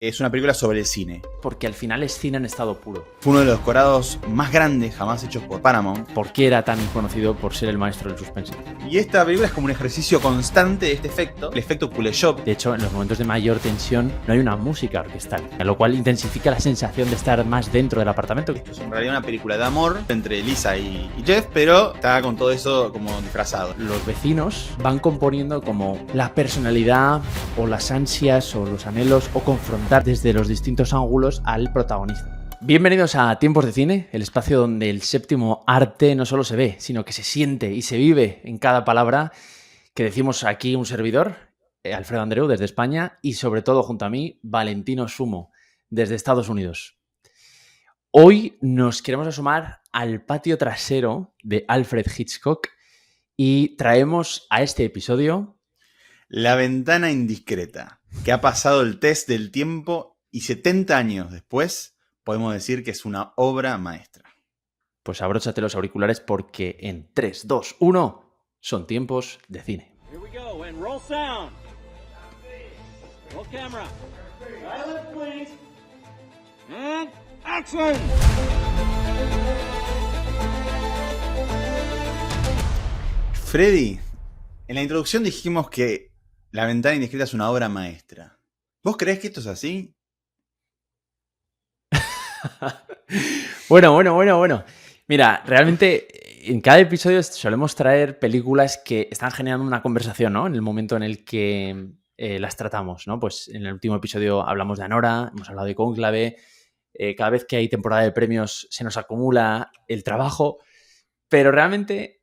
Es una película sobre el cine. Porque al final es cine en estado puro. Fue uno de los decorados más grandes jamás hechos por Paramount. ¿Por qué era tan conocido por ser el maestro del suspense? Y esta película es como un ejercicio constante de este efecto, el efecto Kuleshov. De hecho, en los momentos de mayor tensión no hay una música orquestal, lo cual intensifica la sensación de estar más dentro del apartamento. Esto es en realidad una película de amor entre Lisa y Jeff, pero está con todo eso como disfrazado. Los vecinos van componiendo como la personalidad o las ansias o los anhelos o confrontar desde los distintos ángulos al protagonista. Bienvenidos a Tiempos de Cine, el espacio donde el séptimo arte no solo se ve, sino que se siente y se vive en cada palabra que decimos aquí un servidor, Alfredo Andreu desde España, y sobre todo junto a mí, Valentino Sumo desde Estados Unidos. Hoy nos queremos asomar al patio trasero de Alfred Hitchcock y traemos a este episodio La ventana indiscreta, que ha pasado el test del tiempo y 70 años después podemos decir que es una obra maestra. Pues abróchate los auriculares porque en 3, 2, 1 son tiempos de cine. Here we go, and roll sound. Roll camera. Silence, please. And action! Freddy, en la introducción dijimos que La ventana indiscreta es una obra maestra. ¿Vos creés que esto es así? Bueno. Mira, realmente en cada episodio solemos traer películas que están generando una conversación, ¿no? En el momento en el que las tratamos, ¿no? Pues en el último episodio hablamos de Anora, hemos hablado de Cónclave. Cada vez que hay temporada de premios se nos acumula el trabajo, pero realmente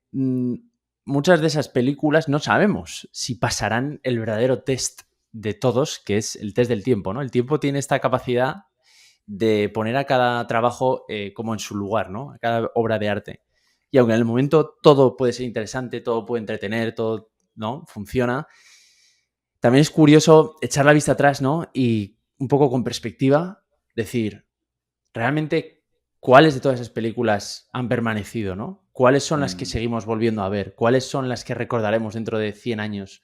muchas de esas películas no sabemos si pasarán el verdadero test de todos, que es el test del tiempo, ¿no? El tiempo tiene esta capacidad de poner a cada trabajo como en su lugar, ¿no? A cada obra de arte. Y aunque en el momento todo puede ser interesante, todo puede entretener, todo, ¿no? Funciona, también es curioso echar la vista atrás, ¿no? Y un poco con perspectiva decir, realmente, ¿cuáles de todas esas películas han permanecido, ¿no? ¿Cuáles son las que seguimos volviendo a ver? ¿Cuáles son las que recordaremos dentro de 100 años?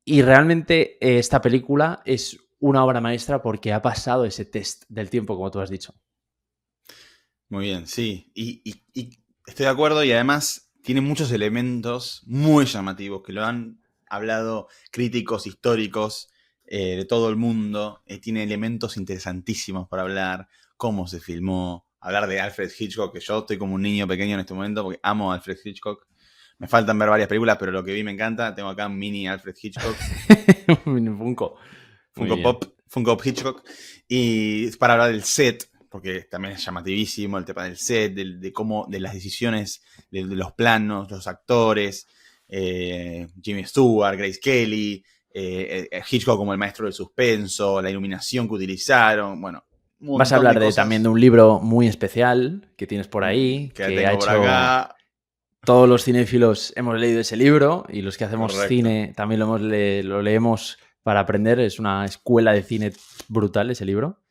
Y realmente esta película es una obra maestra porque ha pasado ese test del tiempo, como tú has dicho. Muy bien, sí. Y estoy de acuerdo y además tiene muchos elementos muy llamativos que lo han hablado críticos históricos de todo el mundo. Tiene elementos interesantísimos para hablar, cómo se filmó, hablar de Alfred Hitchcock, que yo estoy como un niño pequeño en este momento porque amo a Alfred Hitchcock. Me faltan ver varias películas, pero lo que vi me encanta. Tengo acá un mini Alfred Hitchcock. Funko Funko Hitchcock. Y es para hablar del set, porque también es llamativísimo el tema del set, de cómo, de las decisiones, de los planos, los actores, Jimmy Stewart, Grace Kelly, Hitchcock como el maestro del suspenso, la iluminación que utilizaron, bueno. Vas a hablar también de un libro muy especial que tienes por ahí, que ha hecho... por acá. Todos los cinéfilos hemos leído ese libro y los que hacemos Correcto. Cine también lo leemos para aprender. Es una escuela de cine brutal ese libro.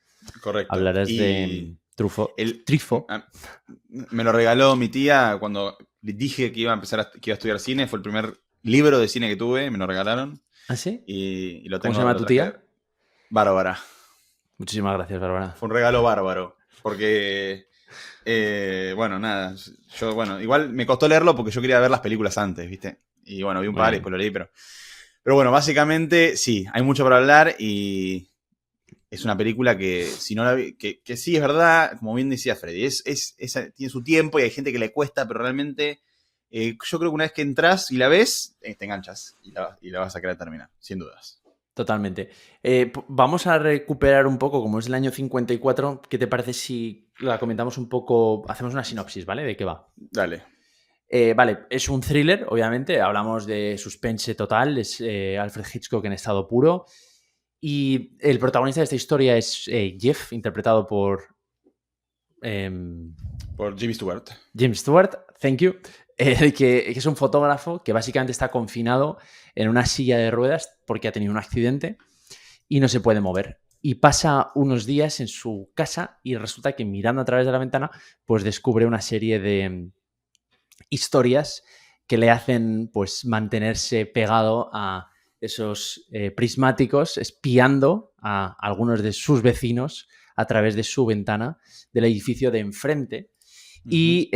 Correcto. Hablarás de Truffaut. Truffaut. Me lo regaló mi tía cuando le dije que iba a estudiar cine. Fue el primer libro de cine que tuve, me lo regalaron. ¿Ah, sí? Y lo tengo. ¿Cómo se llama tu tía? Bárbara. Muchísimas gracias, Bárbara. Fue un regalo bárbaro. Porque, bueno, nada. Igual me costó leerlo porque yo quería ver las películas antes, ¿viste? Y bueno, vi un par y después lo leí, pero bueno, básicamente sí, hay mucho para hablar y es una película que, si no la vi, que sí es verdad, como bien decía Freddy, tiene su tiempo y hay gente que le cuesta, pero realmente yo creo que una vez que entras y la ves, te enganchas y la vas a querer terminar, sin dudas. Totalmente. Vamos a recuperar un poco, como es el año 54, ¿qué te parece si la comentamos un poco, hacemos una sinopsis, ¿vale? ¿De qué va? Dale. Vale, es un thriller, obviamente, hablamos de suspense total, es Alfred Hitchcock en estado puro y el protagonista de esta historia es Jeff, interpretado por Jimmy Stewart. Jim Stewart, thank you, que es un fotógrafo que básicamente está confinado en una silla de ruedas porque ha tenido un accidente y no se puede mover. Y pasa unos días en su casa y resulta que mirando a través de la ventana pues descubre una serie de historias que le hacen pues mantenerse pegado a esos prismáticos espiando a algunos de sus vecinos a través de su ventana del edificio de enfrente. Y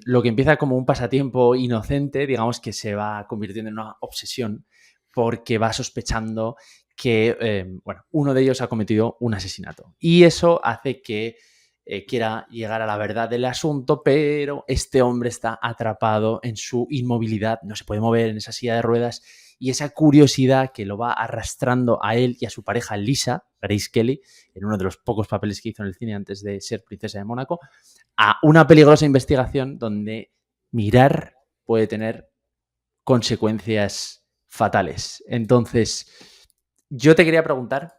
lo que empieza como un pasatiempo inocente, digamos que se va convirtiendo en una obsesión porque va sospechando que uno de ellos ha cometido un asesinato. Y eso hace que quiera llegar a la verdad del asunto, pero este hombre está atrapado en su inmovilidad, no se puede mover en esa silla de ruedas, y esa curiosidad que lo va arrastrando a él y a su pareja Lisa, Grace Kelly, en uno de los pocos papeles que hizo en el cine antes de ser princesa de Mónaco, a una peligrosa investigación donde mirar puede tener consecuencias fatales. Entonces, yo te quería preguntar,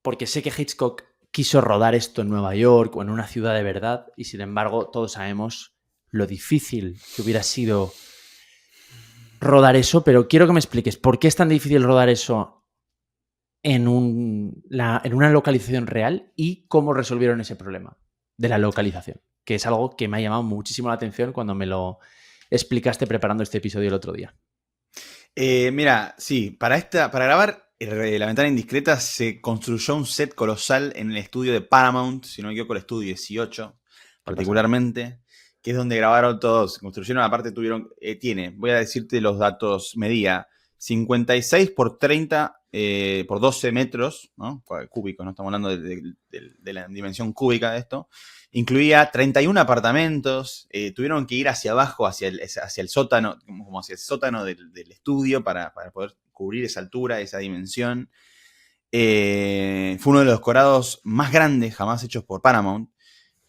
porque sé que Hitchcock quiso rodar esto en Nueva York o en una ciudad de verdad, y sin embargo todos sabemos lo difícil que hubiera sido rodar eso, pero quiero que me expliques por qué es tan difícil rodar eso en una localización real y cómo resolvieron ese problema de la localización, que es algo que me ha llamado muchísimo la atención cuando me lo explicaste preparando este episodio el otro día. Mira, sí, para grabar La Ventana Indiscreta se construyó un set colosal en el estudio de Paramount, si no me equivoco, el estudio 18, particularmente, que es donde grabaron todos. Construyeron, aparte voy a decirte los datos, medía 56 por 30 por 12 metros, ¿no? Cúbicos, ¿no? Estamos hablando de la dimensión cúbica de esto. Incluía 31 apartamentos, tuvieron que ir hacia abajo, hacia el sótano, como hacia el sótano del estudio para poder cubrir esa altura, esa dimensión. Fue uno de los decorados más grandes jamás hechos por Paramount.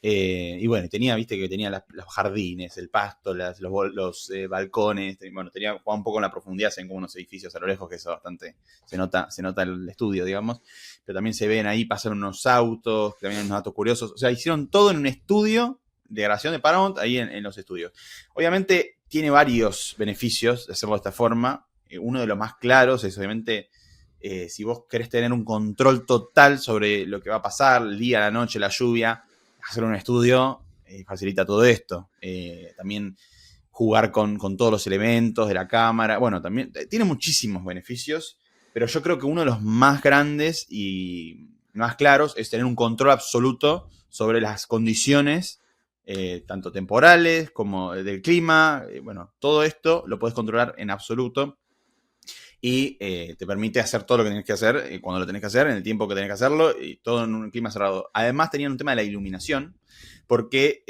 Y bueno, viste que tenía los jardines, el pasto, los balcones, jugaba un poco en la profundidad, se ven como unos edificios a lo lejos, que eso bastante se nota el estudio, digamos, pero también se ven ahí, pasan unos autos, también hay unos datos curiosos, o sea, hicieron todo en un estudio de grabación de Paramount, ahí en los estudios. Obviamente tiene varios beneficios de hacerlo de esta forma, uno de los más claros es obviamente si vos querés tener un control total sobre lo que va a pasar, el día, la noche, la lluvia, hacer un estudio facilita todo esto. También jugar con todos los elementos de la cámara. Bueno, también tiene muchísimos beneficios, pero yo creo que uno de los más grandes y más claros es tener un control absoluto sobre las condiciones, tanto temporales como del clima. Bueno, todo esto lo puedes controlar en absoluto y te permite hacer todo lo que tenés que hacer cuando lo tenés que hacer, en el tiempo que tenés que hacerlo, y todo en un clima cerrado. Además tenían un tema de la iluminación, porque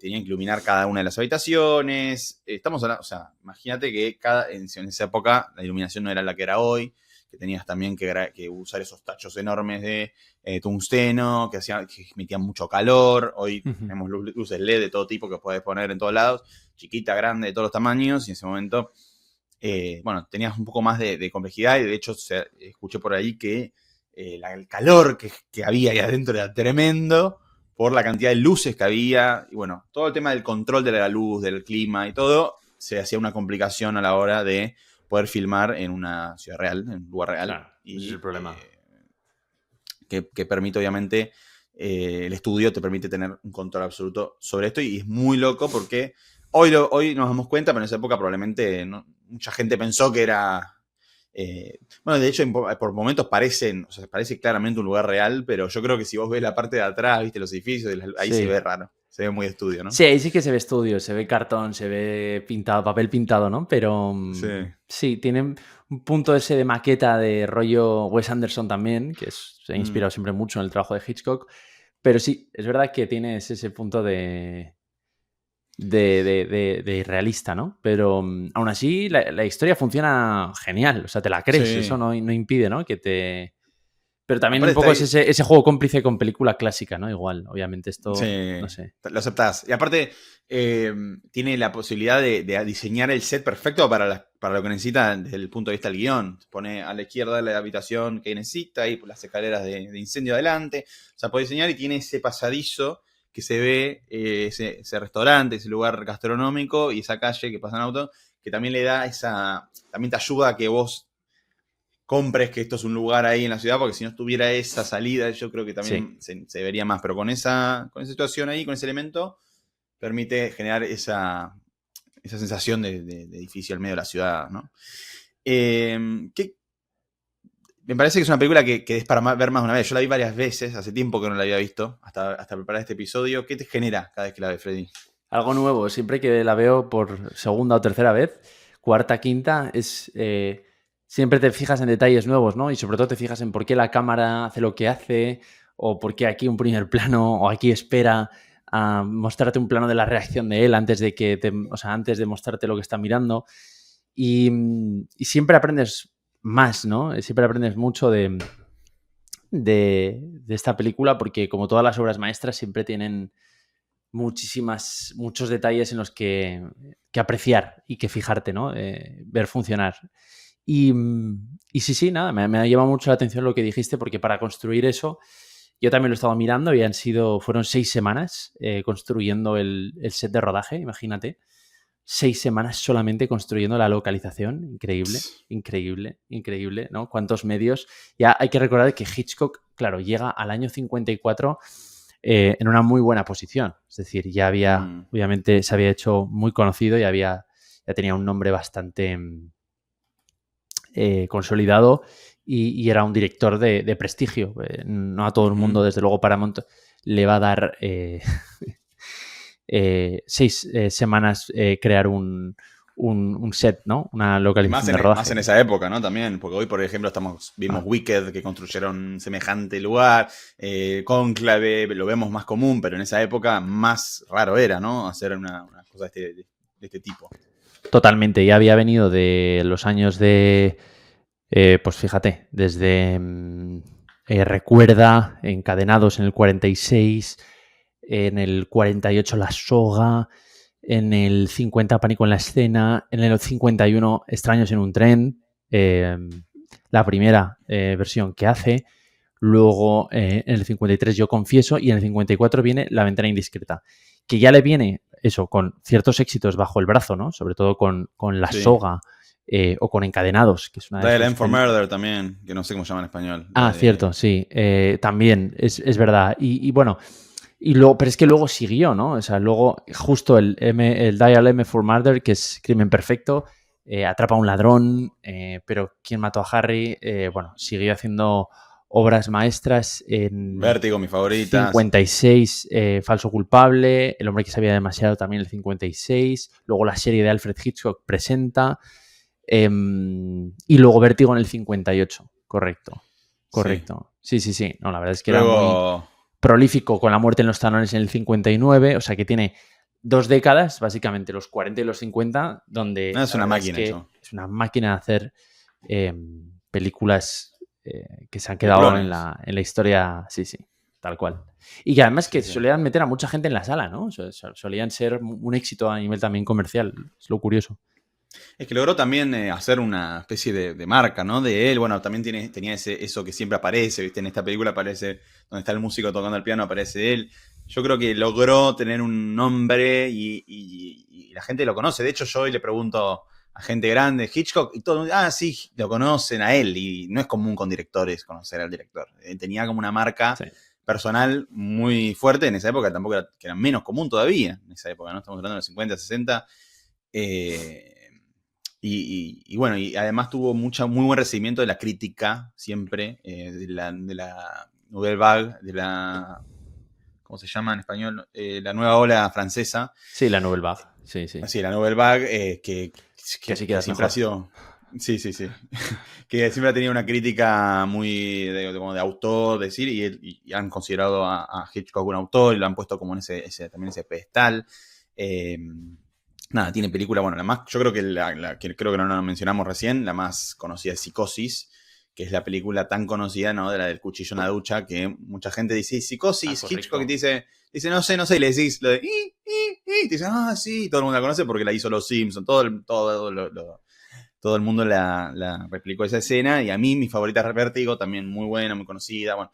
tenían que iluminar cada una de las habitaciones. Estamos hablando, o sea, imagínate que en esa época la iluminación no era la que era hoy, que tenías también que usar esos tachos enormes de tungsteno, que emitían mucho calor. Hoy tenemos luces LED de todo tipo que podés poner en todos lados, chiquita, grande, de todos los tamaños, y en ese momento tenías un poco más de complejidad, y de hecho escuché por ahí que el calor que había ahí adentro era tremendo por la cantidad de luces que había, y bueno, todo el tema del control de la luz, del clima y todo, se hacía una complicación a la hora de poder filmar en una ciudad real, en un lugar real. Claro, y ese es el problema. Que permite, obviamente, el estudio te permite tener un control absoluto sobre esto, y es muy loco porque hoy nos damos cuenta, pero en esa época probablemente mucha gente pensó que era... de hecho, por momentos parece claramente un lugar real, pero yo creo que si vos ves la parte de atrás, viste los edificios, ahí se ve raro, se ve muy de estudio, ¿no? Sí, ahí sí que se ve estudio, se ve cartón, se ve pintado, papel pintado, ¿no? Pero sí, tienen un punto ese de maqueta de rollo Wes Anderson también, que se ha inspirado siempre mucho en el trabajo de Hitchcock, pero sí, es verdad que tienes ese punto de irrealista, ¿no? Pero aún así la historia funciona genial, o sea, te la crees, eso no impide, ¿no? Pero también un poco es ese juego cómplice con película clásica, ¿no? Igual, obviamente esto, no sé. Lo aceptás. Y aparte tiene la posibilidad de diseñar el set perfecto para lo que necesita desde el punto de vista del guión. Pone a la izquierda la habitación que necesita y las escaleras de incendio adelante. O sea, puede diseñar, y tiene ese pasadizo que se ve, ese restaurante, ese lugar gastronómico y esa calle que pasa en auto, que también le da también te ayuda a que vos compres que esto es un lugar ahí en la ciudad, porque si no estuviera esa salida, yo creo que también se vería más. Pero con esa situación ahí, con ese elemento, permite generar esa sensación de edificio al medio de la ciudad, ¿no? ¿Qué? Me parece que es una película que es para ver más de una vez. Yo la vi varias veces, hace tiempo que no la había visto, hasta preparar este episodio. ¿Qué te genera cada vez que la ves, Freddy? Algo nuevo, siempre que la veo por segunda o tercera vez, cuarta, quinta, siempre te fijas en detalles nuevos, ¿no? Y sobre todo te fijas en por qué la cámara hace lo que hace, o por qué aquí un primer plano, o aquí espera a mostrarte un plano de la reacción de él antes antes de mostrarte lo que está mirando. Y siempre aprendes más, ¿no? Siempre aprendes mucho de esta película porque, como todas las obras maestras, siempre tienen muchos detalles en los que apreciar y que fijarte, ¿no? Ver funcionar. Y sí, nada, me ha llamado mucho la atención lo que dijiste, porque para construir eso, yo también lo he estado mirando y fueron 6 semanas construyendo el set de rodaje, imagínate. 6 semanas solamente construyendo la localización. Increíble, increíble, increíble, ¿no? Cuántos medios. Ya hay que recordar que Hitchcock, claro, llega al año 54 en una muy buena posición. Es decir, ya obviamente se había hecho muy conocido y ya tenía un nombre bastante consolidado y era un director de prestigio. No a todo el mundo, desde luego, Paramount le va a dar 6 semanas crear un set, ¿no? Una localización de rodaje. Más en esa época, ¿no? También, porque hoy, por ejemplo, vimos Wicked, que construyeron semejante lugar, Cónclave, lo vemos más común, pero en esa época más raro era, ¿no? Hacer una cosa de este tipo. Totalmente, ya había venido de los años de, pues fíjate, desde Recuerda, Encadenados en el 46, en el 48 La Soga, en el 50 Pánico en la Escena, en el 51 Extraños en un tren, la primera versión que hace, luego en el 53 Yo confieso y en el 54 viene La ventana indiscreta, que ya le viene eso, con ciertos éxitos bajo el brazo, ¿no? Sobre todo con La Soga o con Encadenados, que es una de Dial for Murder también, que no sé cómo se llama en español. Cierto, sí. También, es verdad. Y bueno, pero es que luego siguió, ¿no? O sea, luego justo el Dial M for Murder, que es Crimen Perfecto, atrapa a un ladrón, pero ¿quién mató a Harry? Bueno, siguió haciendo obras maestras en Vértigo, mi favorita. 56, Falso culpable, El hombre que sabía demasiado también el 56, luego la serie de Alfred Hitchcock Presenta, y luego Vértigo en el 58, correcto. Sí. No, la verdad es que era muy prolífico con La muerte en los talones en el 59, o sea que tiene 2 décadas, básicamente los 40 y los 50, donde es una máquina es una máquina de hacer películas que se han quedado en la historia, sí, tal cual. Y que además que solían meter a mucha gente en la sala, ¿no? Solían ser un éxito a nivel también comercial, es lo curioso. Es que logró también hacer una especie de marca, ¿no? De él. Bueno, también tenía eso que siempre aparece, ¿viste? En esta película aparece, donde está el músico tocando el piano, aparece él. Yo creo que logró tener un nombre y la gente lo conoce. De hecho, yo hoy le pregunto a gente grande, Hitchcock, y todo el mundo, sí, lo conocen a él. Y no es común con directores conocer al director. Tenía como una marca personal muy fuerte en esa época, tampoco que era menos común todavía en esa época, ¿no? Estamos hablando de los 50, 60. Y bueno, y además tuvo muy buen recibimiento de la crítica, siempre, de la Nouvelle Vague, de la... ¿Cómo se llama en español? La nueva ola francesa. Sí, la Nouvelle Vague. Sí. Sí, la Nouvelle Vague, que siempre ha sido... Sí. Que siempre ha tenido una crítica muy de autor, decir, y han considerado a Hitchcock un autor y lo han puesto como en también ese pedestal. Nada, tiene película, bueno, yo creo que creo que no la mencionamos recién, la más conocida es Psicosis, que es la película tan conocida, ¿no? De la del cuchillo en la ducha, que mucha gente dice, Psicosis, Hitchcock, y te dice, no sé, y le decís lo de, y te dicen, sí, todo el mundo la conoce porque la hizo Los Simpsons, todo el mundo la replicó esa escena, y a mí mi favorita es Vértigo, también muy buena, muy conocida, bueno,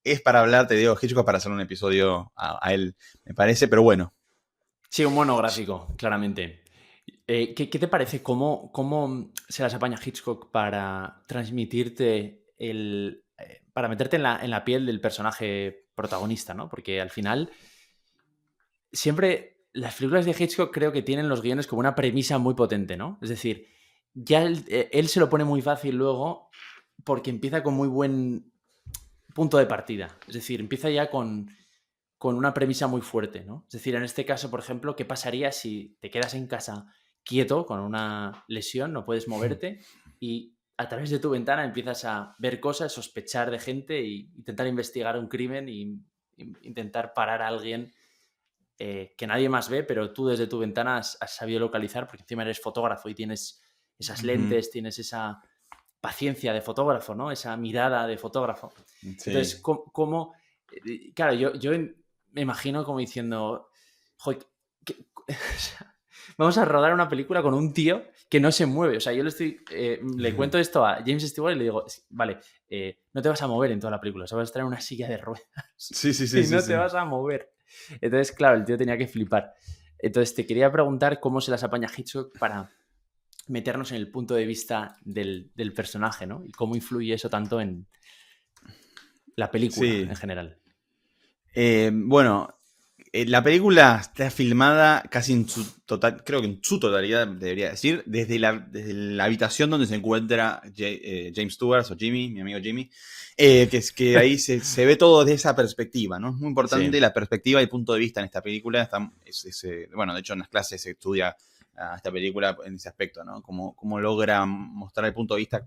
es para hablar, te digo, Hitchcock para hacer un episodio a él, me parece, pero bueno. Sí, un monográfico, claramente. ¿Qué te parece? ¿Cómo se las apaña Hitchcock para transmitirte para meterte en la piel del personaje protagonista, ¿no? Porque al final siempre las películas de Hitchcock creo que tienen los guiones como una premisa muy potente, ¿no? Es decir, ya él se lo pone muy fácil luego porque empieza con muy buen punto de partida. Es decir, empieza ya con una premisa muy fuerte, ¿no? Es decir, en este caso, por ejemplo, ¿qué pasaría si te quedas en casa quieto con una lesión, no puedes moverte y a través de tu ventana empiezas a ver cosas, sospechar de gente e intentar investigar un crimen e intentar parar a alguien que nadie más ve, pero tú desde tu ventana has sabido localizar porque encima eres fotógrafo y tienes esas lentes, tienes esa paciencia de fotógrafo, ¿no? Esa mirada de fotógrafo. Sí. Entonces, ¿cómo? Claro, yo me imagino como diciendo, joder, vamos a rodar una película con un tío que no se mueve. O sea, yo le cuento esto a James Stewart y le digo, vale, no te vas a mover en toda la película, o sea, vas a estar en una silla de ruedas Sí, y no te vas a mover. Entonces, claro, el tío tenía que flipar. Entonces, te quería preguntar cómo se las apaña Hitchcock para meternos en el punto de vista del personaje, ¿no? Y cómo influye eso tanto en la película en general. Bueno, la película está filmada casi en su total, creo que en su totalidad, debería decir, desde la habitación donde se encuentra James Stewart o Jimmy, mi amigo Jimmy, que ahí se ve todo desde esa perspectiva, ¿no? Es muy importante la perspectiva y el punto de vista en esta película. Bueno, de hecho en las clases se estudia a esta película en ese aspecto, ¿no? Cómo logra mostrar el punto de vista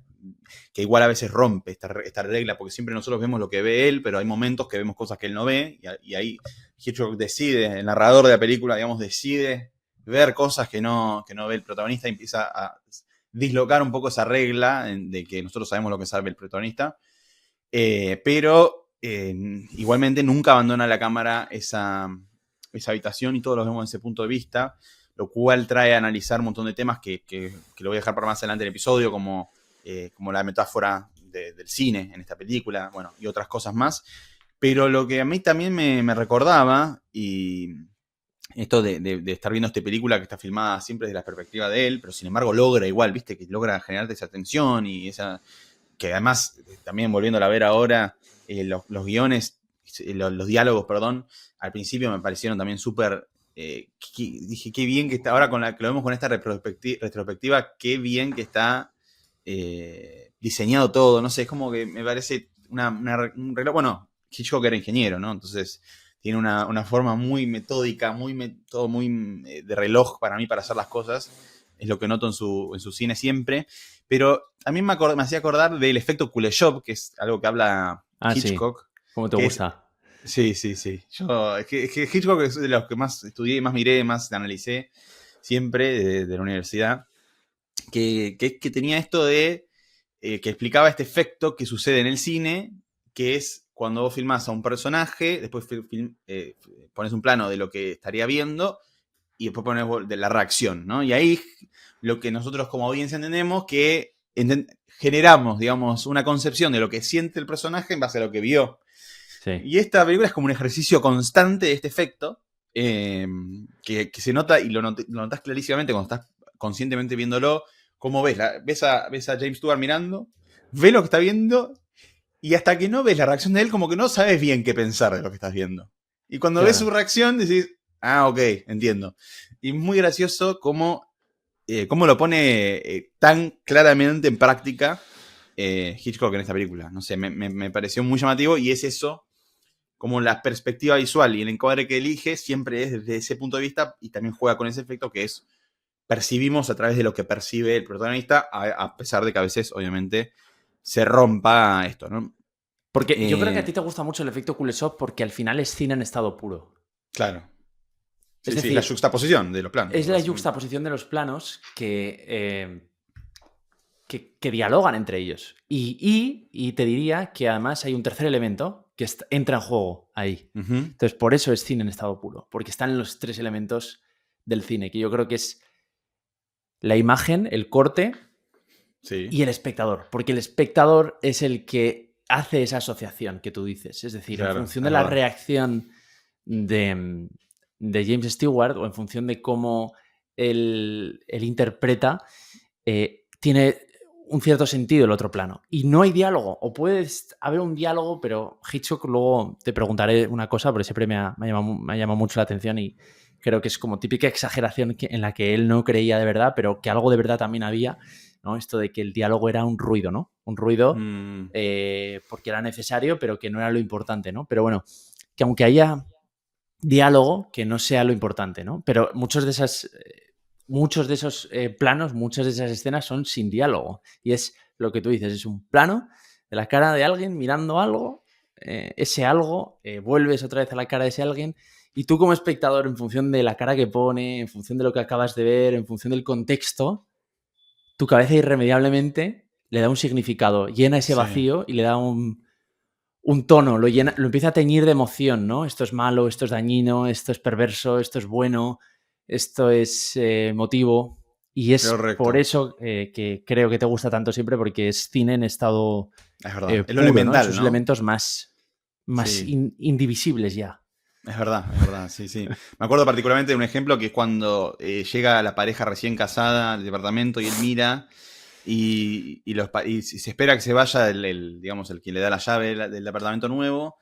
que igual a veces rompe esta regla, porque siempre nosotros vemos lo que ve él, pero hay momentos que vemos cosas que él no ve, y ahí Hitchcock decide, el narrador de la película, digamos, decide ver cosas que no ve el protagonista y empieza a dislocar un poco esa regla de que nosotros sabemos lo que sabe el protagonista, pero igualmente nunca abandona la cámara esa habitación y todos lo vemos desde ese punto de vista, lo cual trae a analizar un montón de temas que lo voy a dejar para más adelante en el episodio, como la metáfora del cine en esta película, bueno, y otras cosas más. Pero lo que a mí también me recordaba, y esto de estar viendo esta película que está filmada siempre desde la perspectiva de él, pero sin embargo logra igual, viste, que logra generarte esa tensión y esa, que además, también volviéndola a ver ahora, los guiones, los diálogos, perdón, al principio me parecieron también súper... dije, qué bien que está, ahora que lo vemos con esta retrospectiva, qué bien que está diseñado todo, no sé, es como que me parece un reloj, bueno, Hitchcock era ingeniero, ¿no? Entonces tiene una forma muy metódica, todo muy de reloj para mí para hacer las cosas, es lo que noto en su cine siempre, pero también me hacía acordar del efecto Kuleshov, que es algo que habla Hitchcock. Sí. ¿Cómo te gusta? Sí. Es que Hitchcock es de los que más estudié, más miré, más analicé siempre de la universidad, que tenía esto de que explicaba este efecto que sucede en el cine, que es cuando vos filmás a un personaje, después pones un plano de lo que estaría viendo y después pones de la reacción, ¿no? Y ahí lo que nosotros como audiencia entendemos que generamos, digamos, una concepción de lo que siente el personaje en base a lo que vio. Sí. Y esta película es como un ejercicio constante de este efecto, que se nota y lo notas clarísimamente cuando estás conscientemente viéndolo. Como ves a James Stewart mirando, ves lo que está viendo, y hasta que no ves la reacción de él, como que no sabes bien qué pensar de lo que estás viendo. Y cuando ves su reacción, decís, ok, entiendo. Y es muy gracioso cómo lo pone tan claramente en práctica Hitchcock en esta película. No sé, me pareció muy llamativo, y es eso, como la perspectiva visual y el encuadre que elige siempre es desde ese punto de vista, y también juega con ese efecto que es percibimos a través de lo que percibe el protagonista, a pesar de que a veces, obviamente, se rompa esto, ¿no? Porque yo creo que a ti te gusta mucho el efecto Kuleshov porque al final es cine en estado puro. Claro. Es decir, la juxtaposición de los planos. Es la juxtaposición de los planos que dialogan entre ellos. Y te diría que además hay un tercer elemento que entra en juego ahí. Uh-huh. Entonces, por eso es cine en estado puro, porque están los tres elementos del cine, que yo creo que es la imagen, el corte y el espectador, porque el espectador es el que hace esa asociación que tú dices, es decir, en función de la reacción de James Stewart o en función de cómo él interpreta, tiene un cierto sentido el otro plano. Y no hay diálogo, o puede haber un diálogo, pero Hitchcock, luego te preguntaré una cosa, porque siempre me ha llamado mucho la atención y creo que es como típica exageración en la que él no creía de verdad, pero que algo de verdad también había, ¿no? Esto de que el diálogo era un ruido, ¿no? Un ruido Mm, porque era necesario, pero que no era lo importante, ¿no? Pero bueno, que aunque haya diálogo, que no sea lo importante, ¿no? Pero muchos de esos planos, muchas de esas escenas son sin diálogo. Y es lo que tú dices, es un plano de la cara de alguien mirando algo, ese algo, vuelves otra vez a la cara de ese alguien y tú como espectador, en función de la cara que pone, en función de lo que acabas de ver, en función del contexto, tu cabeza irremediablemente le da un significado, llena ese sí, vacío y le da un tono, lo empieza a teñir de emoción, ¿no? Esto es malo, esto es dañino, esto es perverso, esto es bueno, esto es emotivo. Y es por correcto. eso que creo que te gusta tanto siempre, porque es cine en estado Es verdad. Es lo puro, ¿no? En elemental, sus ¿no? elementos más Sí. indivisibles ya. Es verdad, sí, sí. Me acuerdo particularmente de un ejemplo que es cuando llega la pareja recién casada al departamento y él mira y se espera que se vaya digamos, el que le da la llave del departamento nuevo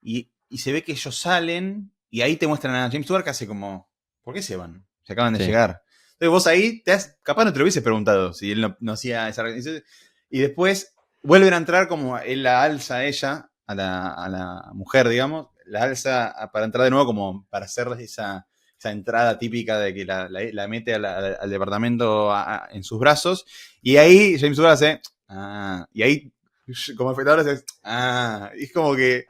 y se ve que ellos salen y ahí te muestran a James Stewart que hace como, ¿por qué se van? Se acaban de Sí. llegar. Entonces vos ahí, capaz no te lo hubieses preguntado si él no hacía esa reacción. Y después vuelven a entrar como él la alza a ella, a la mujer, digamos, la alza para entrar de nuevo como para hacer esa entrada típica de que la mete al departamento en sus brazos. Y ahí James Stewart hace, y ahí como espectador hace, y es como que,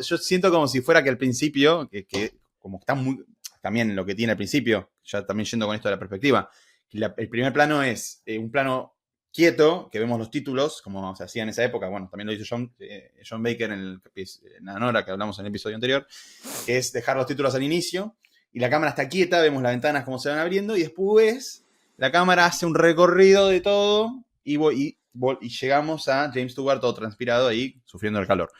yo siento como si fuera que al principio, que como está muy, también lo que tiene al principio, ya también yendo con esto de la perspectiva, el primer plano es un plano quieto, que vemos los títulos, como se hacía en esa época, bueno, también lo hizo John Baker en Anora, que hablamos en el episodio anterior, que es dejar los títulos al inicio, y la cámara está quieta, vemos las ventanas como se van abriendo, y después la cámara hace un recorrido de todo, y llegamos a James Stewart todo transpirado ahí, sufriendo el calor.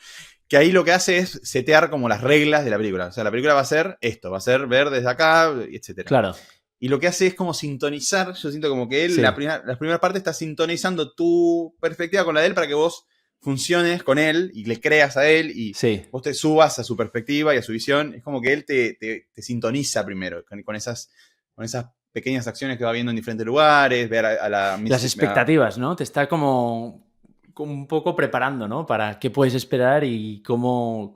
Que ahí lo que hace es setear como las reglas de la película. O sea, la película va a ser esto, va a ser ver desde acá, etc. Claro, Y lo que hace es como sintonizar, yo siento como que él, sí. la primera parte está sintonizando tu perspectiva con la de él para que vos funciones con él y le creas a él y Sí. vos te subas a su perspectiva y a su visión. Es como que él te sintoniza primero con esas pequeñas acciones que va viendo en diferentes lugares, ver a la Las expectativas, ¿no? Te está como un poco preparando, ¿no? Para qué puedes esperar y cómo.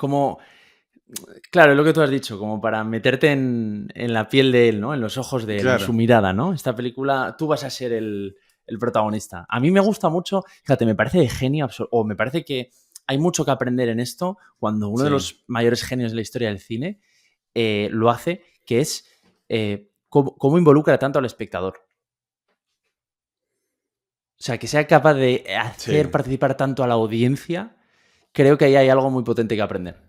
Claro, es lo que tú has dicho, como para meterte en la piel de él, ¿no? En los ojos de él, en su Claro. mirada, ¿no? Esta película, tú vas a ser el protagonista. A mí me gusta mucho, fíjate, me parece de genio, o me parece que hay mucho que aprender en esto cuando uno de Sí. los mayores genios de la historia del cine lo hace, que es cómo involucra tanto al espectador. O sea, que sea capaz de hacer Sí. participar tanto a la audiencia, creo que ahí hay algo muy potente que aprender.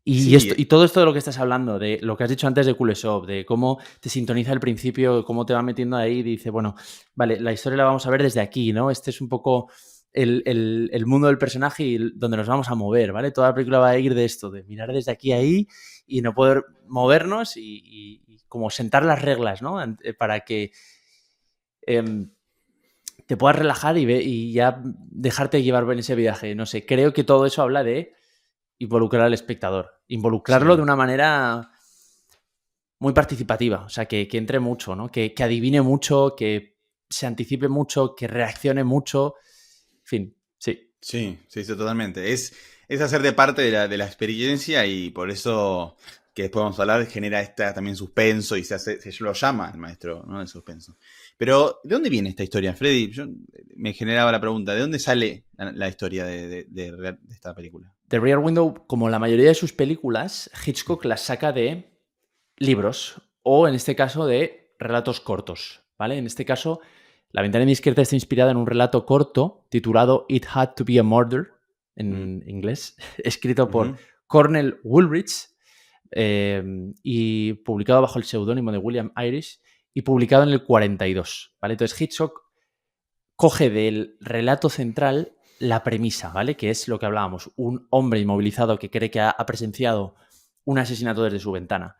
Sí, Y todo esto de lo que estás hablando, de lo que has dicho antes de Kuleshov, de cómo te sintoniza al principio, cómo te va metiendo ahí y dice, bueno, vale, la historia la vamos a ver desde aquí, ¿no? Este es un poco el mundo del personaje y donde nos vamos a mover, ¿vale? Toda la película va a ir de esto, de mirar desde aquí a ahí y no poder movernos y como sentar las reglas, ¿no? Para que te puedas relajar y ya dejarte llevar en ese viaje. No sé, creo que todo eso habla de involucrar al espectador. Involucrarlo de sí. una manera muy participativa. O sea, que entre mucho, ¿no? Que adivine mucho, que se anticipe mucho, que reaccione mucho. En fin, sí. Sí, sí, sí, totalmente. Es hacerte parte de la experiencia y por eso que después vamos a hablar, genera también suspenso y se lo llama el maestro, ¿no? El suspenso. Pero, ¿de dónde viene esta historia, Freddy? Yo me generaba la pregunta, ¿de dónde sale la historia de esta película? The Rear Window, como la mayoría de sus películas, Hitchcock las saca de libros o, en este caso, de relatos cortos, ¿vale? En este caso, La ventana indiscreta está inspirada en un relato corto titulado It Had to Be a Murder, en inglés, escrito por Ujú. Cornell Woolrich y publicado bajo el seudónimo de William Irish y publicado en el 42, ¿vale? Entonces Hitchcock coge del relato central la premisa, ¿vale? Que es lo que hablábamos, un hombre inmovilizado que cree que ha presenciado un asesinato desde su ventana.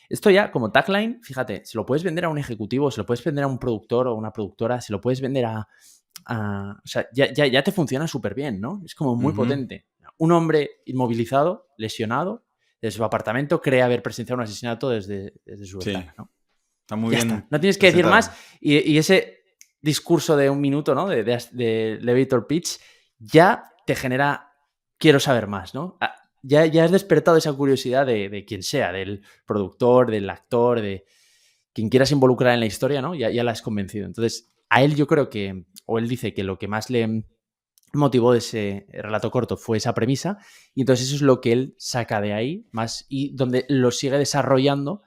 Esto ya, como tagline, fíjate, se lo puedes vender a un ejecutivo, se lo puedes vender a un productor o una productora, se lo puedes vender o sea, ya te funciona súper bien, ¿no? Es como muy Ujú. potente. Un hombre inmovilizado, lesionado, desde su apartamento, cree haber presenciado un asesinato desde su Sí, ventana, ¿no? está muy Ya está. bien No tienes que decir presentado. más y ese discurso de un minuto, ¿no? De elevator pitch, ya te genera, quiero saber más, ¿no? Ya has despertado esa curiosidad de quien sea, del productor, del actor, de quien quieras involucrar en la historia, ¿no? Ya la has convencido. Entonces, a él yo creo que, o él dice que lo que más le motivó de ese relato corto fue esa premisa, y entonces eso es lo que él saca de ahí más y donde lo sigue desarrollando.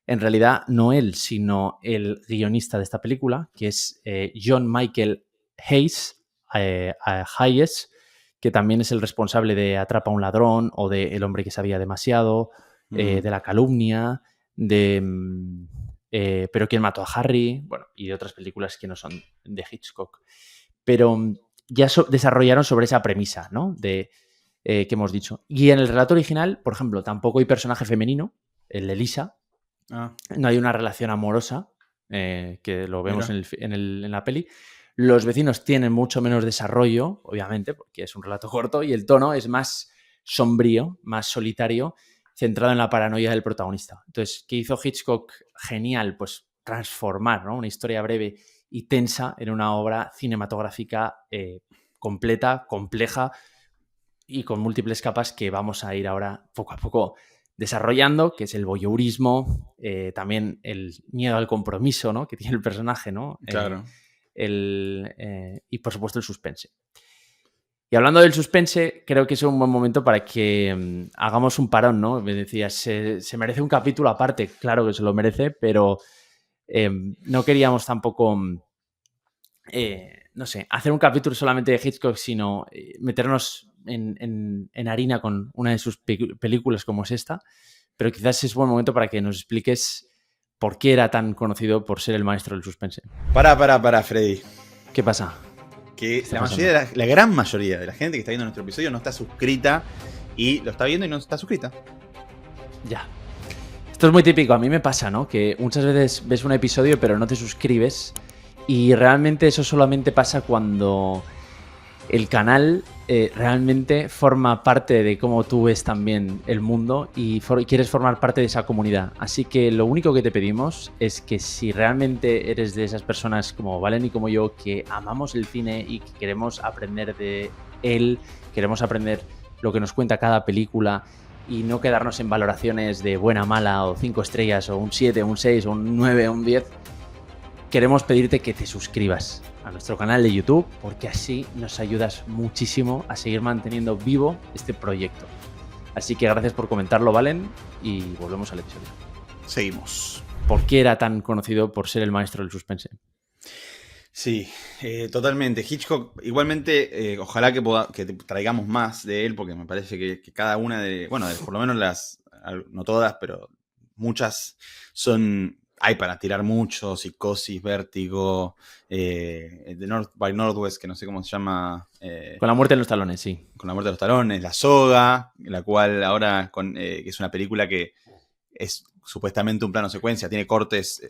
En realidad, no él, sino el guionista de esta película, que es John Michael Hayes, que también es el responsable de Atrapa a un ladrón o de El hombre que sabía demasiado, de La calumnia, de Pero quién mató a Harry, bueno, y de otras películas que no son de Hitchcock. Pero ya desarrollaron sobre esa premisa, ¿no? Que hemos dicho. Y en el relato original, por ejemplo, tampoco hay personaje femenino, el de Lisa. No hay una relación amorosa, que lo vemos en la peli. Los vecinos tienen mucho menos desarrollo, obviamente, porque es un relato corto, y el tono es más sombrío, más solitario, centrado en la paranoia del protagonista. Entonces, ¿qué hizo Hitchcock? Genial, pues transformar, ¿no? Una historia breve y tensa en una obra cinematográfica completa, compleja y con múltiples capas que vamos a ir ahora poco a poco desarrollando, que es el voyeurismo, también el miedo al compromiso, ¿no? Que tiene el personaje, ¿no? Claro. Y por supuesto el suspense. Y hablando del suspense, creo que es un buen momento para que hagamos un parón, ¿no? Me decías, se merece un capítulo aparte, claro que se lo merece, pero no queríamos tampoco, no sé, hacer un capítulo solamente de Hitchcock, sino meternos en harina con una de sus películas como es esta, pero quizás es buen momento para que nos expliques por qué era tan conocido por ser el maestro del suspense. Para, Freddy. ¿Qué pasa? Que la gran mayoría de la gente que está viendo nuestro episodio no está suscrita y lo está viendo y no está suscrita. Ya. Esto es muy típico, a mí me pasa, ¿no? Que muchas veces ves un episodio pero no te suscribes, y realmente eso solamente pasa cuando el canal realmente forma parte de cómo tú ves también el mundo y quieres formar parte de esa comunidad. Así que lo único que te pedimos es que si realmente eres de esas personas como Valen y como yo, que amamos el cine y que queremos aprender de él, queremos aprender lo que nos cuenta cada película y no quedarnos en valoraciones de buena, mala o 5 estrellas o un 7, un 6 o un 9 o un 10, queremos pedirte que te suscribas a nuestro canal de YouTube, porque así nos ayudas muchísimo a seguir manteniendo vivo este proyecto. Así que gracias por comentarlo, Valen, y volvemos al episodio. Seguimos. ¿Por qué era tan conocido por ser el maestro del suspense? Sí, totalmente. Hitchcock, igualmente, ojalá que traigamos más de él, porque me parece que cada una por lo menos no todas, pero muchas hay para tirar mucho: Psicosis, Vértigo, The North by Northwest, que no sé cómo se llama. Con la muerte en los talones, sí. Con la muerte de los talones, La soga, la cual ahora, que es una película que es supuestamente un plano secuencia, tiene cortes,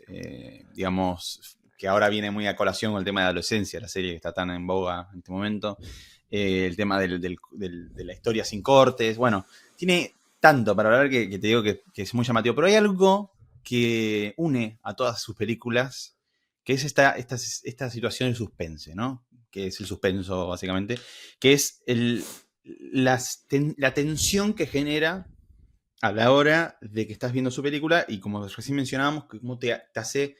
digamos, que ahora viene muy a colación con el tema de adolescencia, la serie que está tan en boga en este momento, el tema de la historia sin cortes. Bueno, tiene tanto para hablar que te digo que es muy llamativo, pero hay algo que une a todas sus películas, que es esta situación de suspense, ¿no? Que es el suspenso, básicamente, que es la tensión que genera a la hora de que estás viendo su película, y como recién mencionábamos, cómo te hace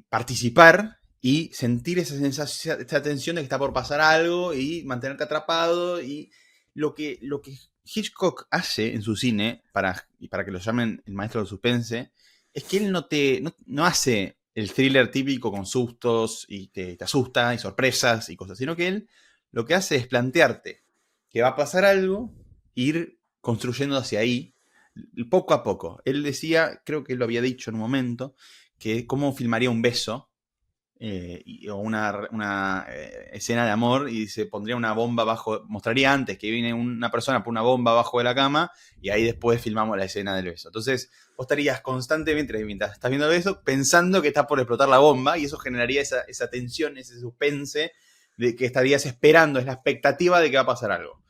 participar y sentir esa sensación, esta tensión de que está por pasar algo y mantenerte atrapado. Y lo que Hitchcock hace en su cine, para que lo llamen el maestro del suspense, es que él no hace el thriller típico con sustos y te asusta y sorpresas y cosas, sino que él lo que hace es plantearte que va a pasar algo e ir construyendo hacia ahí poco a poco. Él decía, creo que lo había dicho en un momento, que cómo filmaría un beso o una escena de amor, y se pondría una bomba mostraría antes que viene una persona por una bomba abajo de la cama, y ahí después filmamos la escena del beso. Entonces vos estarías constantemente, mientras estás viendo el beso, pensando que está por explotar la bomba, y eso generaría esa tensión, ese suspense de que estarías esperando, es la expectativa de que va a pasar algo.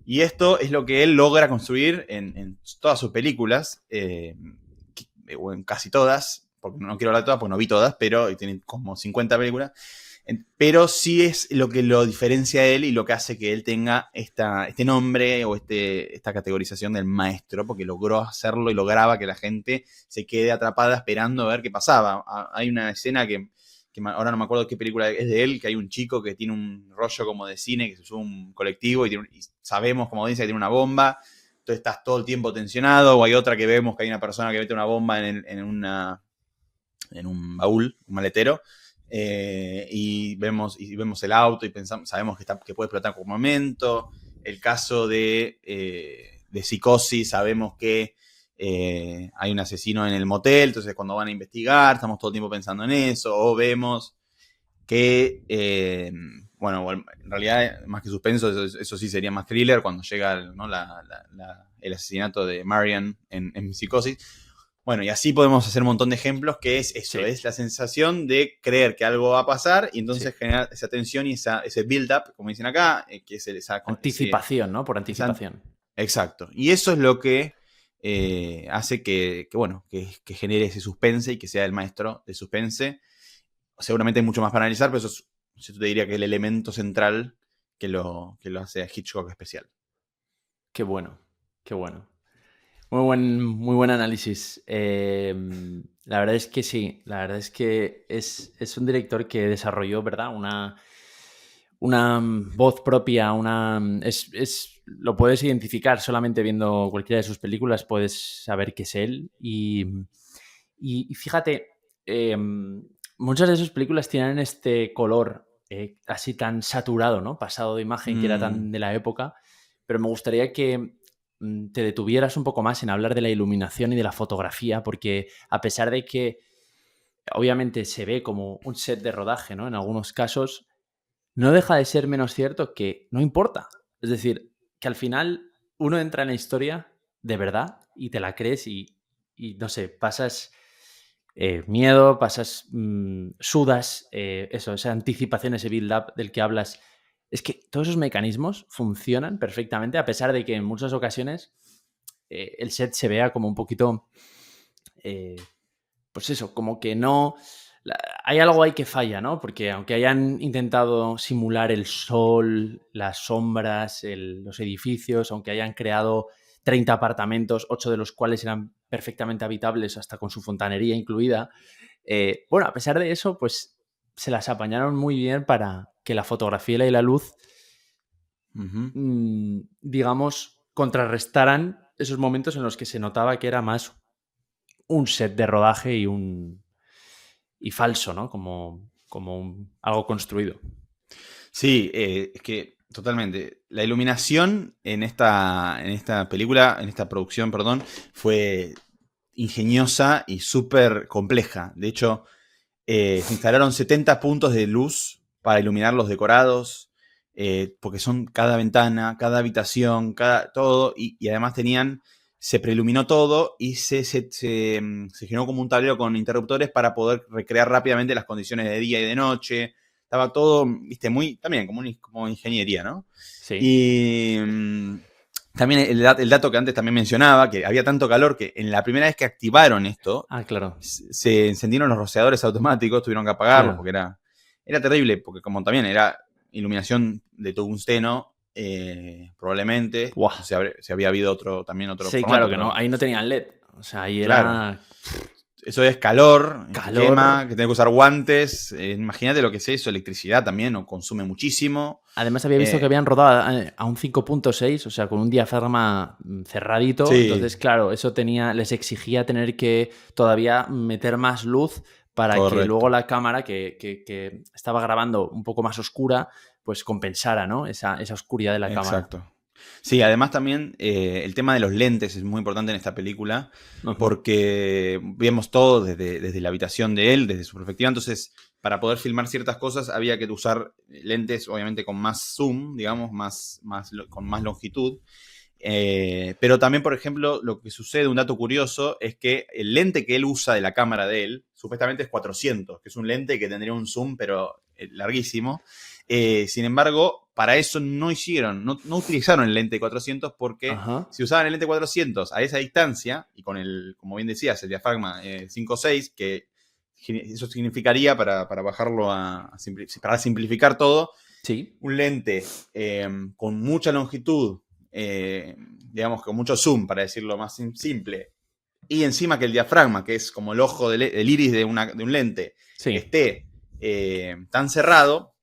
Y esto es lo que él logra construir en todas sus películas, o en casi todas, porque no quiero hablar de todas, porque no vi todas, pero tienen como 50 películas. Pero sí es lo que lo diferencia a él y lo que hace que él tenga este nombre o esta categorización del maestro, porque logró hacerlo y lograba que la gente se quede atrapada esperando a ver qué pasaba. Hay una escena que ahora no me acuerdo qué película es de él, que hay un chico que tiene un rollo como de cine, que se sube a un colectivo y sabemos, como dice, que tiene una bomba, entonces estás todo el tiempo tensionado, o hay otra que vemos que hay una persona que mete una bomba en un baúl, un maletero, y vemos el auto y sabemos que puede explotar en cualquier momento. El caso de Psicosis, sabemos que hay un asesino en el motel, entonces cuando van a investigar estamos todo el tiempo pensando en eso, o vemos que, bueno, en realidad más que suspenso, eso sí sería más thriller cuando llega, ¿no?, el asesinato de Marion en Psicosis. Bueno, y así podemos hacer un montón de ejemplos, que es eso, sí, es la sensación de creer que algo va a pasar y entonces generar esa tensión y ese build-up, como dicen acá, que es esa anticipación, ¿no? Por anticipación. Exacto. Y eso es lo que hace que genere ese suspense y que sea el maestro de suspense. Seguramente hay mucho más para analizar, pero eso es, yo te diría que es el elemento central que lo hace a Hitchcock especial. Qué bueno, qué bueno. Muy buen análisis. La verdad es que sí, la verdad es que es un director que desarrolló, ¿verdad?, una voz propia, lo puedes identificar solamente viendo cualquiera de sus películas, puedes saber que es él. Y fíjate, muchas de sus películas tienen este color así tan saturado, ¿no? Pasado de imagen, que era tan de la época, pero me gustaría que te detuvieras un poco más en hablar de la iluminación y de la fotografía, porque a pesar de que obviamente se ve como un set de rodaje, ¿no?, en algunos casos, no deja de ser menos cierto que no importa. Es decir, que al final uno entra en la historia de verdad y te la crees y no sé, pasas miedo, pasas, sudas, esa anticipación, ese build-up del que hablas. Es que todos esos mecanismos funcionan perfectamente, a pesar de que en muchas ocasiones el set se vea como un poquito, pues eso, como que no... Hay algo ahí que falla, ¿no? Porque aunque hayan intentado simular el sol, las sombras, los edificios, aunque hayan creado 30 apartamentos, 8 de los cuales eran perfectamente habitables, hasta con su fontanería incluida, bueno, a pesar de eso, pues se las apañaron muy bien para que la fotografía y la luz, digamos, contrarrestaran esos momentos en los que se notaba que era más un set de rodaje y falso, ¿no? Como algo construido. Sí, es que totalmente. La iluminación en esta película, en esta producción, perdón, fue ingeniosa y súper compleja. De hecho, se instalaron 70 puntos de luz para iluminar los decorados, porque son cada ventana, cada habitación, todo, y además se preiluminó todo y se generó como un tablero con interruptores para poder recrear rápidamente las condiciones de día y de noche. Estaba todo, viste, muy, también como ingeniería, ¿no? Sí. Y también el dato que antes también mencionaba, que había tanto calor que en la primera vez que activaron esto, claro, se encendieron los rociadores automáticos, tuvieron que apagarlos, claro, porque era terrible, porque como también era iluminación de tungsteno, probablemente, wow, si había habido otro sí, formato, claro que no, ahí no tenían LED, o sea, ahí claro, era... Eso es calor, quema, que tenés que usar guantes. Imagínate lo que es eso, electricidad también, o consume muchísimo. Además había visto que habían rodado a un 5.6, o sea, con un diafragma cerradito. Sí. Entonces, claro, eso les exigía tener que todavía meter más luz para Correcto. Que luego la cámara, que estaba grabando un poco más oscura, pues compensara, ¿no?, esa oscuridad de la cámara. Exacto. Sí, además también el tema de los lentes es muy importante en esta película, porque vemos todo desde la habitación de él, desde su perspectiva. Entonces, para poder filmar ciertas cosas había que usar lentes, obviamente, con más zoom, digamos, con más longitud. Pero también, por ejemplo, lo que sucede, un dato curioso, es que el lente que él usa de la cámara de él, supuestamente es 400, que es un lente que tendría un zoom, pero larguísimo. Sin embargo, para eso no utilizaron el lente 400, porque si usaban el lente 400 a esa distancia, y con como bien decías, el diafragma 5.6, que eso significaría, para bajarlo para simplificar todo, Sí. un lente con mucha longitud, digamos, con mucho zoom, para decirlo más simple, y encima que el diafragma, que es como el ojo del iris de un lente, Sí. esté tan cerrado,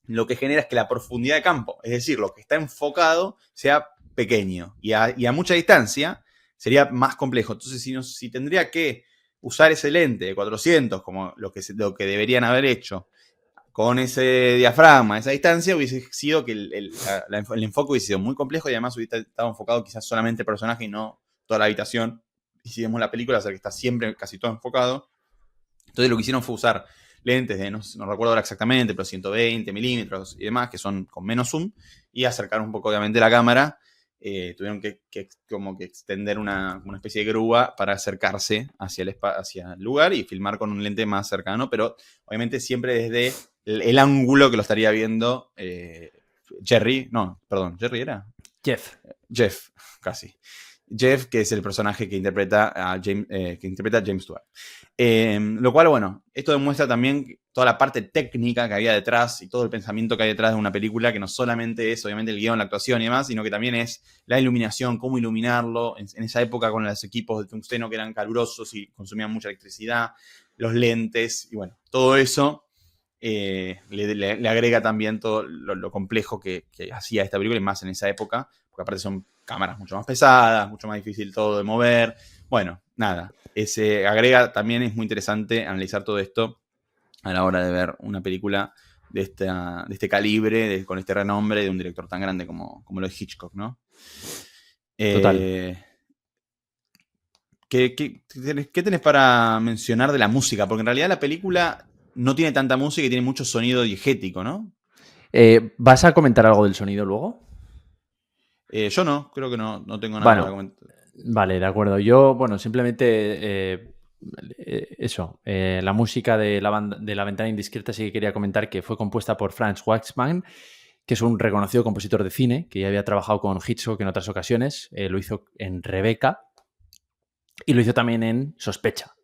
lo que genera es que la profundidad de campo, es decir, lo que está enfocado, sea pequeño. Y a mucha distancia sería más complejo. Entonces, si tendría que usar ese lente de 400, como lo que deberían haber hecho, con ese diafragma, esa distancia, hubiese sido que el enfoque hubiese sido muy complejo y además hubiese estado enfocado quizás solamente el personaje y no toda la habitación. Y si vemos la película, o sea que está siempre casi todo enfocado. Entonces lo que hicieron fue usar lentes de, no recuerdo ahora exactamente, pero 120 milímetros y demás, que son con menos zoom, y acercar un poco obviamente la cámara. Tuvieron que como que extender una especie de grúa para acercarse hacia el lugar y filmar con un lente más cercano, pero obviamente siempre desde el ángulo que lo estaría viendo Jerry era Jeff, casi. Jeff, que es el personaje que interpreta a James Stewart. Lo cual, bueno, esto demuestra también toda la parte técnica que había detrás y todo el pensamiento que hay detrás de una película, que no solamente es, obviamente, el guión, la actuación y demás, sino que también es la iluminación, cómo iluminarlo. En esa época, con los equipos de tungsteno que eran calurosos y consumían mucha electricidad, los lentes, y bueno, todo eso le agrega también todo lo complejo que hacía esta película, y más en esa época, porque aparte son cámaras mucho más pesadas, mucho más difícil todo de mover. Bueno, nada, agrega, también es muy interesante analizar todo esto a la hora de ver una película de este calibre, con este renombre, de un director tan grande como lo es Hitchcock, ¿no? Total. ¿Qué tenés para mencionar de la música? Porque en realidad la película no tiene tanta música y tiene mucho sonido diegético, ¿no? ¿Vas a comentar algo del sonido luego? Yo no, creo que no tengo nada para comentar. Vale, de acuerdo. Yo, bueno, simplemente eso. La música de la ventana indiscreta sí que quería comentar que fue compuesta por Franz Waxman, que es un reconocido compositor de cine, que ya había trabajado con Hitchcock en otras ocasiones. Lo hizo en Rebecca y lo hizo también en Sospecha.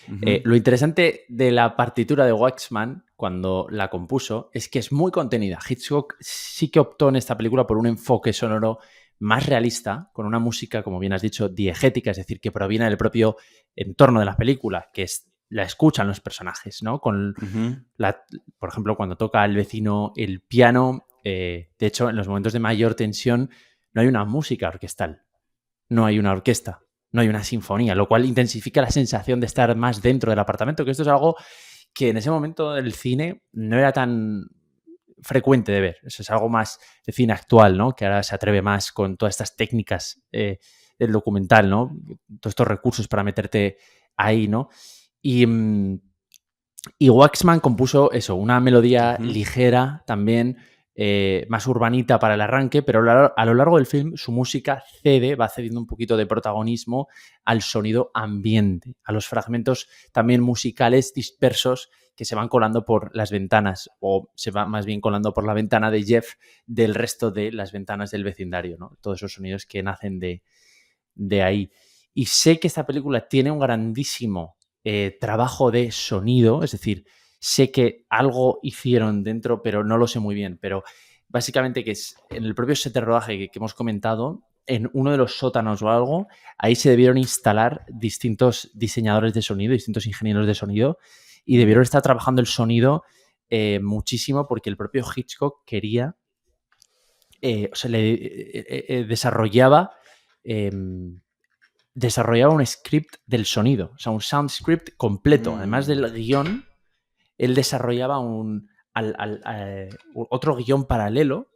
Uh-huh. Lo interesante de la partitura de Waxman, cuando la compuso, es que es muy contenida. Hitchcock sí que optó en esta película por un enfoque sonoro más realista, con una música, como bien has dicho, diegética, es decir, que proviene del propio entorno de la película, que la escuchan los personajes, ¿no? Uh-huh. Por ejemplo, cuando toca el vecino el piano, de hecho, en los momentos de mayor tensión no hay una música orquestal, no hay una orquesta, no hay una sinfonía, lo cual intensifica la sensación de estar más dentro del apartamento, que esto es algo que en ese momento del cine no era tan frecuente de ver. Eso es algo más de cine actual, ¿no? Que ahora se atreve más con todas estas técnicas del documental, ¿no? Todos estos recursos para meterte ahí, ¿no? Y Waxman compuso eso, una melodía ligera también, más urbanita para el arranque, pero a lo largo del film su música va cediendo un poquito de protagonismo al sonido ambiente, a los fragmentos también musicales dispersos que se van colando por las ventanas, o se va más bien colando por la ventana de Jeff del resto de las ventanas del vecindario, ¿no? Todos esos sonidos que nacen de ahí. Y sé que esta película tiene un grandísimo trabajo de sonido, es decir, sé que algo hicieron dentro, pero no lo sé muy bien, pero básicamente que es en el propio set de rodaje que hemos comentado, en uno de los sótanos o algo, ahí se debieron instalar distintos diseñadores de sonido, distintos ingenieros de sonido, y debieron estar trabajando el sonido muchísimo, porque el propio Hitchcock quería, desarrollaba un script del sonido, o sea, un sound script completo. Además del guión, él desarrollaba otro guión paralelo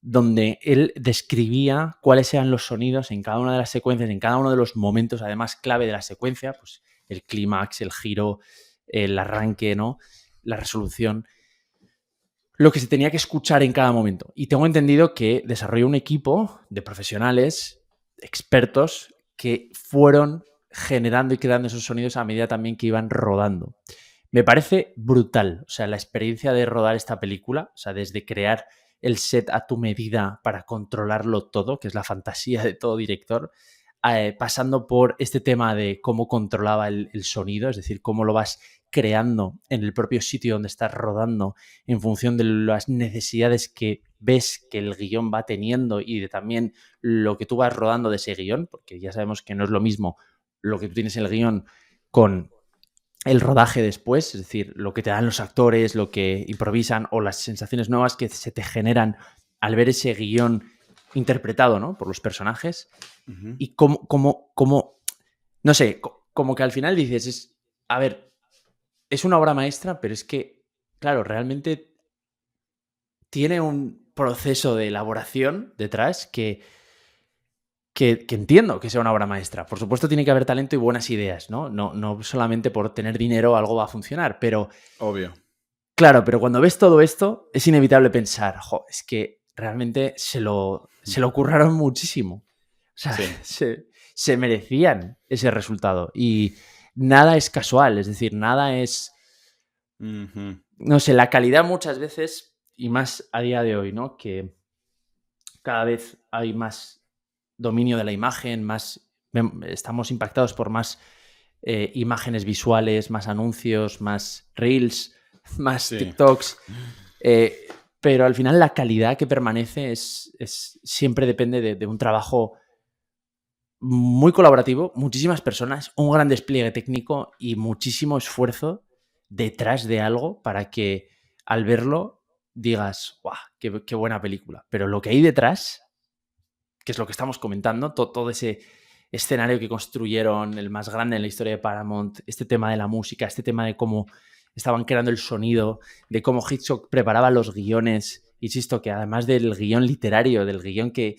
donde él describía cuáles eran los sonidos en cada una de las secuencias, en cada uno de los momentos, además, clave de la secuencia, pues el clímax, el giro, el arranque, ¿no? La resolución, lo que se tenía que escuchar en cada momento. Y tengo entendido que desarrolló un equipo de profesionales, expertos, que fueron generando y creando esos sonidos a medida también que iban rodando. Me parece brutal, o sea, la experiencia de rodar esta película, o sea, desde crear el set a tu medida para controlarlo todo, que es la fantasía de todo director, pasando por este tema de cómo controlaba el sonido, es decir, cómo lo vas creando en el propio sitio donde estás rodando en función de las necesidades que ves que el guión va teniendo y de también lo que tú vas rodando de ese guión, porque ya sabemos que no es lo mismo lo que tú tienes en el guión con el rodaje después, es decir, lo que te dan los actores, lo que improvisan o las sensaciones nuevas que se te generan al ver ese guión interpretado, ¿no? Por los personajes. Ujú. Y no sé, como que al final dices, a ver, es una obra maestra, pero es que, claro, realmente tiene un proceso de elaboración detrás que entiendo que sea una obra maestra. Por supuesto tiene que haber talento y buenas ideas, ¿no? No solamente por tener dinero algo va a funcionar, pero Obvio. claro, pero cuando ves todo esto es inevitable pensar, jo, es que realmente se lo curraron muchísimo. O sea, Sí. se merecían ese resultado y nada es casual, es decir, nada es, Ujú. no sé, la calidad muchas veces, y más a día de hoy, ¿no? Que cada vez hay más dominio de la imagen, estamos impactados por más imágenes visuales, más anuncios, más reels, más Sí. TikToks. Pero al final la calidad que permanece siempre depende de un trabajo muy colaborativo, muchísimas personas, un gran despliegue técnico y muchísimo esfuerzo detrás de algo para que al verlo digas, ¡guau! Qué buena película! Pero lo que hay detrás, que es lo que estamos comentando, todo ese escenario que construyeron, el más grande en la historia de Paramount, este tema de la música, este tema de cómo estaban creando el sonido, de cómo Hitchcock preparaba los guiones, insisto, que además del guión literario, del guión que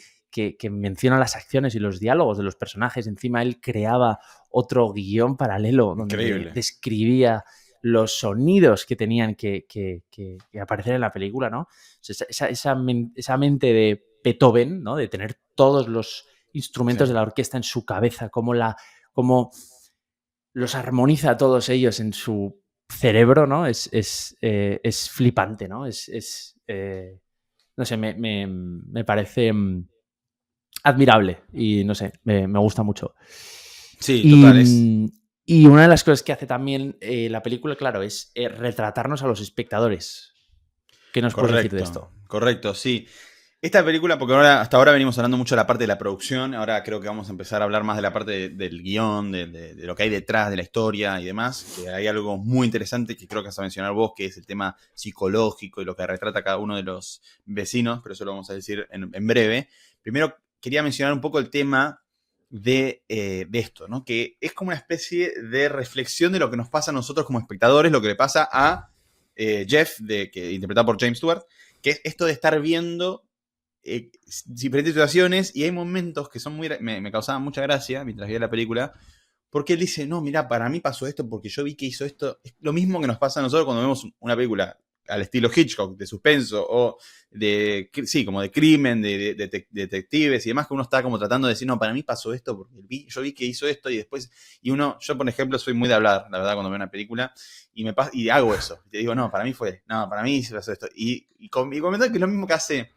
menciona las acciones y los diálogos de los personajes, encima él creaba otro guión paralelo donde Increíble. describía los sonidos que tenían que aparecer en la película, ¿no? O sea, esa mente de Beethoven, ¿no? De tener todos los instrumentos de la orquesta en su cabeza, cómo los armoniza a todos ellos en su cerebro, ¿no? Es flipante, ¿no? No sé, me parece admirable y no sé, me gusta mucho. Sí, total. Y una de las cosas que hace también la película, claro, es retratarnos a los espectadores. ¿Qué nos puedes decir de esto? Correcto, sí. Esta película, porque hasta ahora venimos hablando mucho de la parte de la producción, ahora creo que vamos a empezar a hablar más de la parte del guión, de lo que hay detrás de la historia y demás, que hay algo muy interesante que creo que vas a mencionar vos, que es el tema psicológico y lo que retrata cada uno de los vecinos, pero eso lo vamos a decir en breve. Primero quería mencionar un poco el tema de esto, ¿no? Que es como una especie de reflexión de lo que nos pasa a nosotros como espectadores, lo que le pasa a Jeff, interpretado por James Stewart, que es esto de estar viendo diferentes situaciones y hay momentos que son me causaban mucha gracia mientras veía la película, porque él dice, no, mira, para mí pasó esto porque yo vi que hizo esto. Es lo mismo que nos pasa a nosotros cuando vemos una película al estilo Hitchcock, de suspenso o como de crimen, de detectives y demás, que uno está como tratando de decir, no, para mí pasó esto porque yo vi que hizo esto y después, yo por ejemplo soy muy de hablar, la verdad, cuando veo una película y hago eso, y te digo, no, para mí pasó esto, y comentar que es lo mismo que hace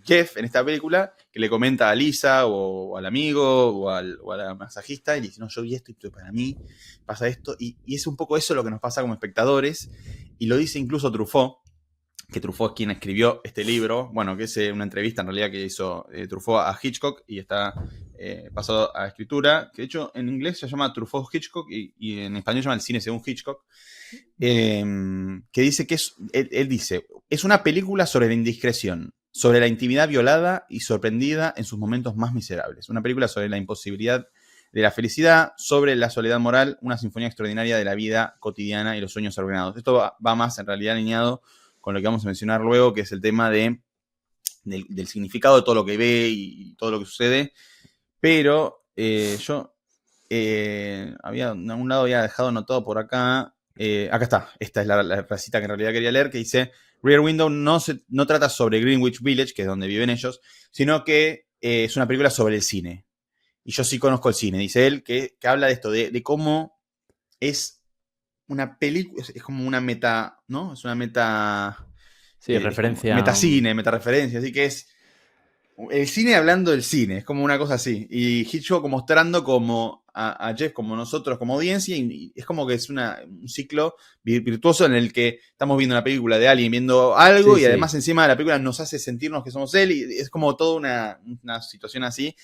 Jeff en esta película, que le comenta a Lisa o al amigo o a la masajista y le dice, no, yo vi esto y para mí pasa esto, y es un poco eso lo que nos pasa como espectadores, y lo dice incluso Truffaut, que Truffaut es quien escribió este libro, bueno, que es una entrevista en realidad que hizo Truffaut a Hitchcock y está pasado a escritura, que de hecho en inglés se llama Truffaut Hitchcock y en español se llama El cine según Hitchcock, que dice que él dice, es una película sobre la indiscreción, sobre la intimidad violada y sorprendida en sus momentos más miserables. Una película sobre la imposibilidad de la felicidad, sobre la soledad moral, una sinfonía extraordinaria de la vida cotidiana y los sueños ordenados. Esto va más en realidad alineado con lo que vamos a mencionar luego, que es el tema del significado de todo lo que ve y todo lo que sucede. Pero yo había, en algún lado había dejado anotado por acá. Acá está, esta es la frasita que en realidad quería leer, que dice, Rear Window no trata sobre Greenwich Village, que es donde viven ellos, sino que es una película sobre el cine. Y yo sí conozco el cine, dice él, que habla de esto, de cómo es una película, es como una meta, ¿no? Es una meta... Sí, referencia. Metacine, metareferencia, así que es el cine hablando del cine, es como una cosa así. Y Hitchcock mostrando como a Jeff como nosotros, como audiencia, y es como que es un ciclo virtuoso en el que estamos viendo una película de alguien viendo algo y además encima de la película nos hace sentirnos que somos él, y es como toda una situación así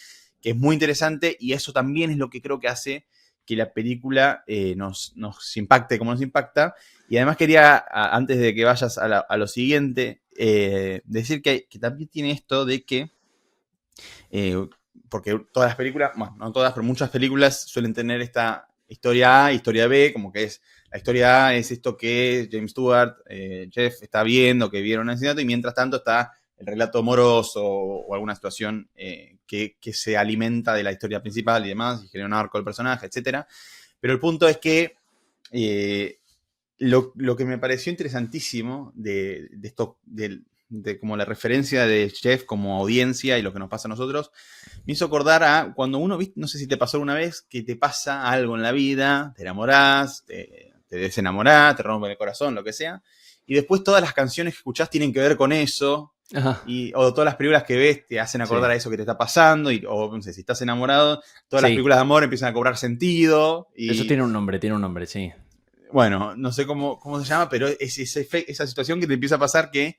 que es muy interesante, y eso también es lo que creo que hace que la película nos impacte como nos impacta. Y además quería, antes de que vayas a lo siguiente, decir que también tiene esto de que, porque todas las películas, bueno, no todas, pero muchas películas suelen tener esta historia A, historia B, como que es, la historia A es esto que James Stewart, Jeff, está viendo, que vieron un asesinato, y mientras tanto está el relato amoroso o alguna situación que se alimenta de la historia principal y demás, y genera un arco del personaje, etc. Pero el punto es que lo que me pareció interesantísimo de esto, de como la referencia de Jeff como audiencia y lo que nos pasa a nosotros, me hizo acordar a cuando uno, no sé si te pasó alguna vez, que te pasa algo en la vida, te enamorás, te desenamorás, te rompen el corazón, lo que sea, y después todas las canciones que escuchás tienen que ver con eso. O todas las películas que ves te hacen acordar a eso que te está pasando, o no sé, si estás enamorado, todas las películas de amor empiezan a cobrar sentido. Y, eso tiene un nombre, sí. Bueno, no sé cómo se llama, pero es esa situación que te empieza a pasar que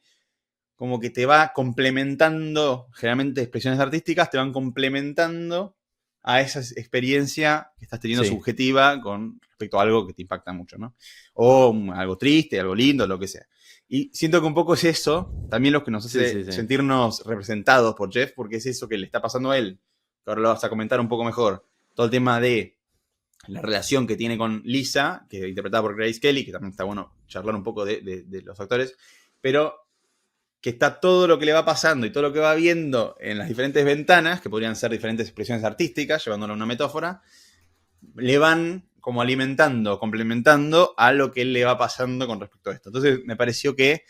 como que te va complementando, generalmente expresiones artísticas te van complementando a esa experiencia que estás teniendo subjetiva con respecto a algo que te impacta mucho, ¿no? O algo triste, algo lindo, lo que sea. Y siento que un poco es eso, también lo que nos hace sentirnos representados por Jeff, porque es eso que le está pasando a él, que ahora lo vas a comentar un poco mejor. Todo el tema de la relación que tiene con Lisa, que es interpretada por Grace Kelly, que también está bueno charlar un poco de los actores, pero que está todo lo que le va pasando y todo lo que va viendo en las diferentes ventanas, que podrían ser diferentes expresiones artísticas, llevándolo a una metáfora, le van como alimentando, complementando a lo que él le va pasando con respecto a esto. Entonces me pareció que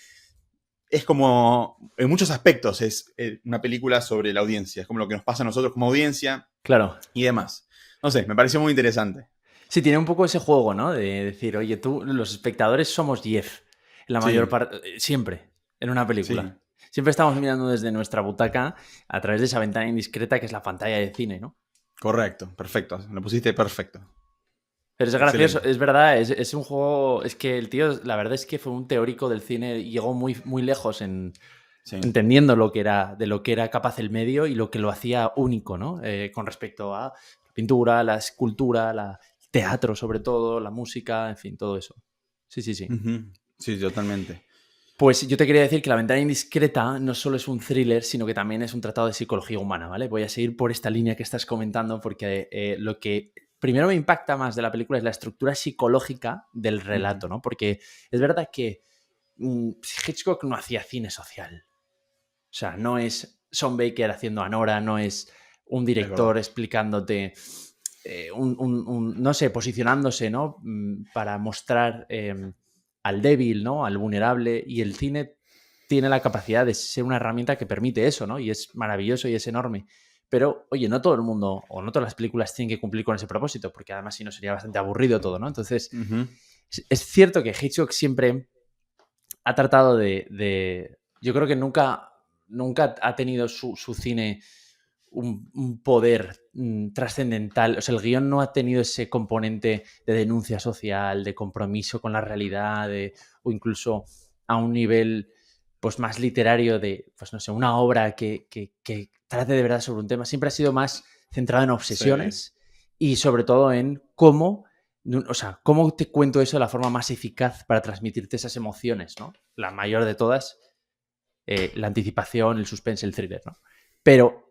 es como, en muchos aspectos, es una película sobre la audiencia. Es como lo que nos pasa a nosotros como audiencia. Claro. Y demás. No sé, me pareció muy interesante. Sí, tiene un poco ese juego, ¿no? De decir, oye, los espectadores somos Jeff. La mayor parte, siempre, en una película. Sí. Siempre estamos mirando desde nuestra butaca a través de esa ventana indiscreta que es la pantalla de cine, ¿no? Correcto, perfecto. Lo pusiste perfecto. Pero es gracioso, es verdad, es un juego. Es que el tío, la verdad es que fue un teórico del cine y llegó muy, muy lejos entendiendo de lo que era capaz el medio y lo que lo hacía único, ¿no? Con respecto a la pintura, la escultura, el teatro, sobre todo, la música, en fin, todo eso. Sí. Uh-huh. Sí, totalmente. Pues yo te quería decir que La ventana indiscreta no solo es un thriller, sino que también es un tratado de psicología humana, ¿vale? Voy a seguir por esta línea que estás comentando porque lo que primero me impacta más de la película es la estructura psicológica del relato, ¿no? Porque es verdad que Hitchcock no hacía cine social. O sea, no es Sean Baker haciendo a Nora, no es un director explicándote, no sé, posicionándose, ¿no? Para mostrar al débil, ¿no? Al vulnerable. Y el cine tiene la capacidad de ser una herramienta que permite eso, ¿no? Y es maravilloso y es enorme. Pero, oye, no todo el mundo o no todas las películas tienen que cumplir con ese propósito, porque además si no sería bastante aburrido todo, ¿no? Entonces, es cierto que Hitchcock siempre ha tratado de yo creo que nunca ha tenido su cine un poder trascendental. O sea, el guión no ha tenido ese componente de denuncia social, de compromiso con la realidad, o incluso a un nivel pues más literario de, pues no sé, una obra que trate de verdad sobre un tema. Siempre ha sido más centrado en obsesiones y sobre todo en cómo te cuento eso de la forma más eficaz para transmitirte esas emociones, ¿no? La mayor de todas, la anticipación, el suspense, el thriller, ¿no? Pero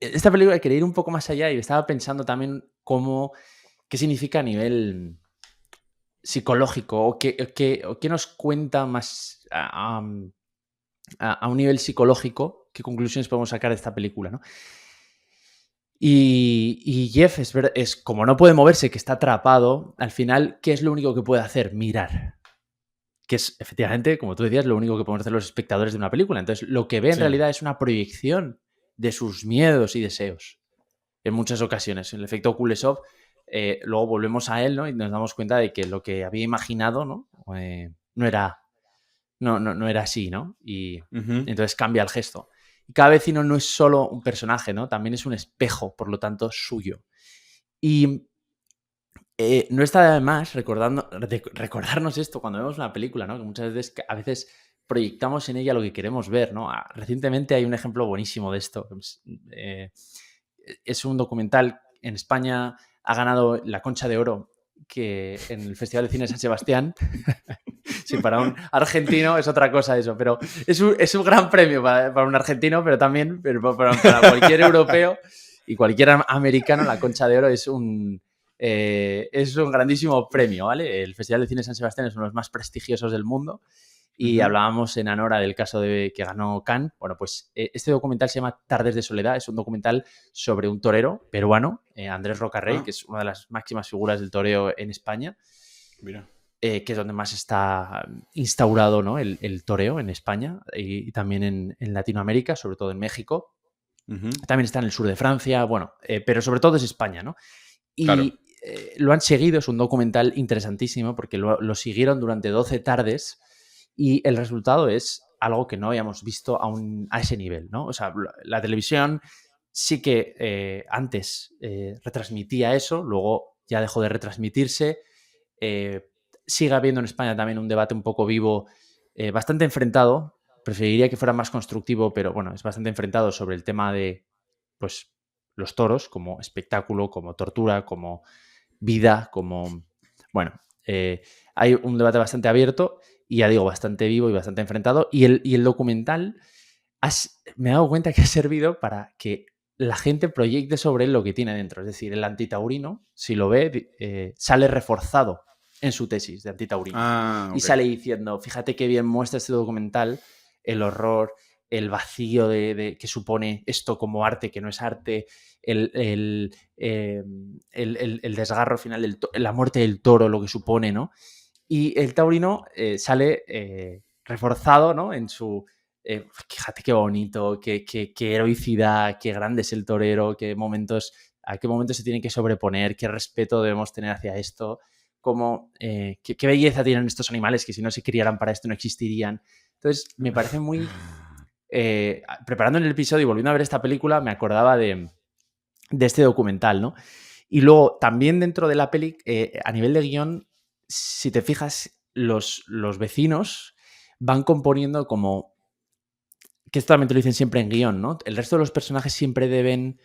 esta película quería ir un poco más allá y estaba pensando también qué significa a nivel psicológico o qué nos cuenta más a un nivel psicológico, qué conclusiones podemos sacar de esta película, ¿no? Y Jeff es como no puede moverse, que está atrapado, al final, ¿qué es lo único que puede hacer? Mirar. Que es, efectivamente, como tú decías, lo único que podemos hacer los espectadores de una película. Entonces, lo que ve en realidad es una proyección de sus miedos y deseos. En muchas ocasiones. El efecto Kuleshov, luego volvemos a él, ¿no? Y nos damos cuenta de que lo que había imaginado, ¿no? No era así, ¿no? Y entonces cambia el gesto. Y cada vecino no es solo un personaje, ¿no? También es un espejo, por lo tanto, suyo. Y No está de más recordarnos esto cuando vemos una película, ¿no? Que muchas veces, a veces proyectamos en ella lo que queremos ver, ¿no? Recientemente hay un ejemplo buenísimo de esto. Es un documental en España, ha ganado la Concha de Oro que en el Festival de Cine de San Sebastián. Sí, para un argentino es otra cosa eso, pero es un gran premio para un argentino, pero también para cualquier europeo y cualquier americano, la Concha de Oro es un grandísimo premio, ¿vale? El Festival de Cine de San Sebastián es uno de los más prestigiosos del mundo y hablábamos en Anora del caso de que ganó Cannes. Bueno, pues este documental se llama Tardes de Soledad, es un documental sobre un torero peruano, Andrés Rocarrey, que es una de las máximas figuras del toreo en España. Mira. Que es donde más está instaurado, ¿no? el toreo en España y también en Latinoamérica, sobre todo en México. También está en el sur de Francia, bueno, pero sobre todo es España, ¿no? Y Claro. Lo han seguido, es un documental interesantísimo porque lo siguieron durante 12 tardes y el resultado es algo que no habíamos visto a ese nivel, ¿no? O sea, la televisión sí que antes retransmitía eso, luego ya dejó de retransmitirse. Sigue habiendo en España también un debate un poco vivo, bastante enfrentado. Preferiría que fuera más constructivo, pero bueno, es bastante enfrentado sobre el tema de, pues, los toros como espectáculo, como tortura, como vida, como... Bueno, hay un debate bastante abierto y ya digo, bastante vivo y bastante enfrentado. Y el documental me he dado cuenta que ha servido para que la gente proyecte sobre él lo que tiene dentro. Es decir, el antitaurino, si lo ve, sale reforzado en su tesis de antitaurino. Okay. Y sale diciendo, fíjate qué bien muestra este documental el horror, el vacío que supone esto como arte, que no es arte, el desgarro final, la muerte del toro, lo que supone, ¿no? Y el taurino sale reforzado, ¿no? En su... fíjate qué bonito, qué heroicidad, qué grande es el torero, a qué momentos se tiene que sobreponer, qué respeto debemos tener hacia esto, qué belleza tienen estos animales que si no se criaran para esto no existirían. Entonces, me parece muy... preparando el episodio y volviendo a ver esta película, me acordaba de este documental, ¿no? Y luego, también dentro de la peli, a nivel de guión, si te fijas, los vecinos van componiendo como... Que esto también te lo dicen siempre en guión, ¿no? El resto de los personajes siempre deben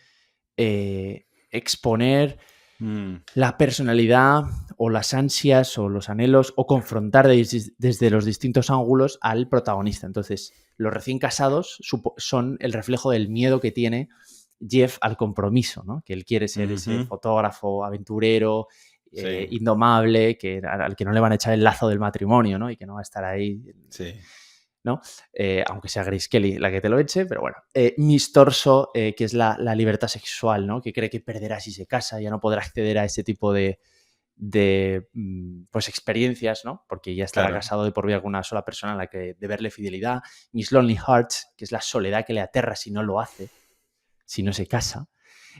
exponer la personalidad o las ansias o los anhelos o confrontar desde los distintos ángulos al protagonista. Entonces, los recién casados son el reflejo del miedo que tiene Jeff al compromiso, ¿no? Que él quiere ser ese fotógrafo, aventurero, indomable, al que no le van a echar el lazo del matrimonio, ¿no? Y que no va a estar ahí... Sí. ¿no? Aunque sea Grace Kelly la que te lo eche, pero bueno. Miss Torso, que es la libertad sexual, ¿no? Que cree que perderá si se casa, ya no podrá acceder a ese tipo de pues experiencias, ¿no? Porque ya estará casado de por vida con una sola persona a la que deberle fidelidad. Miss Lonely Hearts, que es la soledad que le aterra si no lo hace, si no se casa.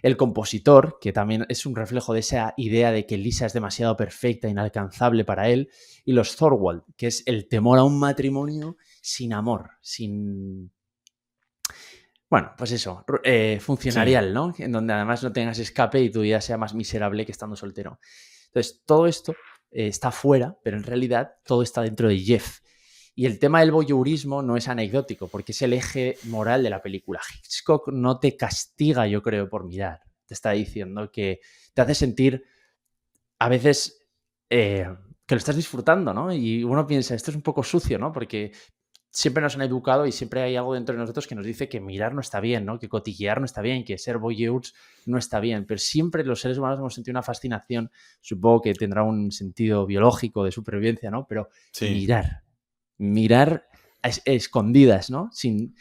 El compositor, que también es un reflejo de esa idea de que Lisa es demasiado perfecta, inalcanzable para él. Y los Thorwald, que es el temor a un matrimonio sin amor, sin... Bueno, pues eso, funcionarial, ¿no? En donde además no tengas escape y tu vida sea más miserable que estando soltero. Entonces, todo esto está fuera, pero en realidad todo está dentro de Jeff. Y el tema del voyeurismo no es anecdótico, porque es el eje moral de la película. Hitchcock no te castiga, yo creo, por mirar. Te está diciendo que te hace sentir a veces que lo estás disfrutando, ¿no? Y uno piensa, esto es un poco sucio, ¿no? Porque siempre nos han educado y siempre hay algo dentro de nosotros que nos dice que mirar no está bien, ¿no? Que cotillear no está bien, que ser voyeurs no está bien. Pero siempre los seres humanos hemos sentido una fascinación, supongo que tendrá un sentido biológico de supervivencia, ¿no? Pero mirar a escondidas, ¿no? Sin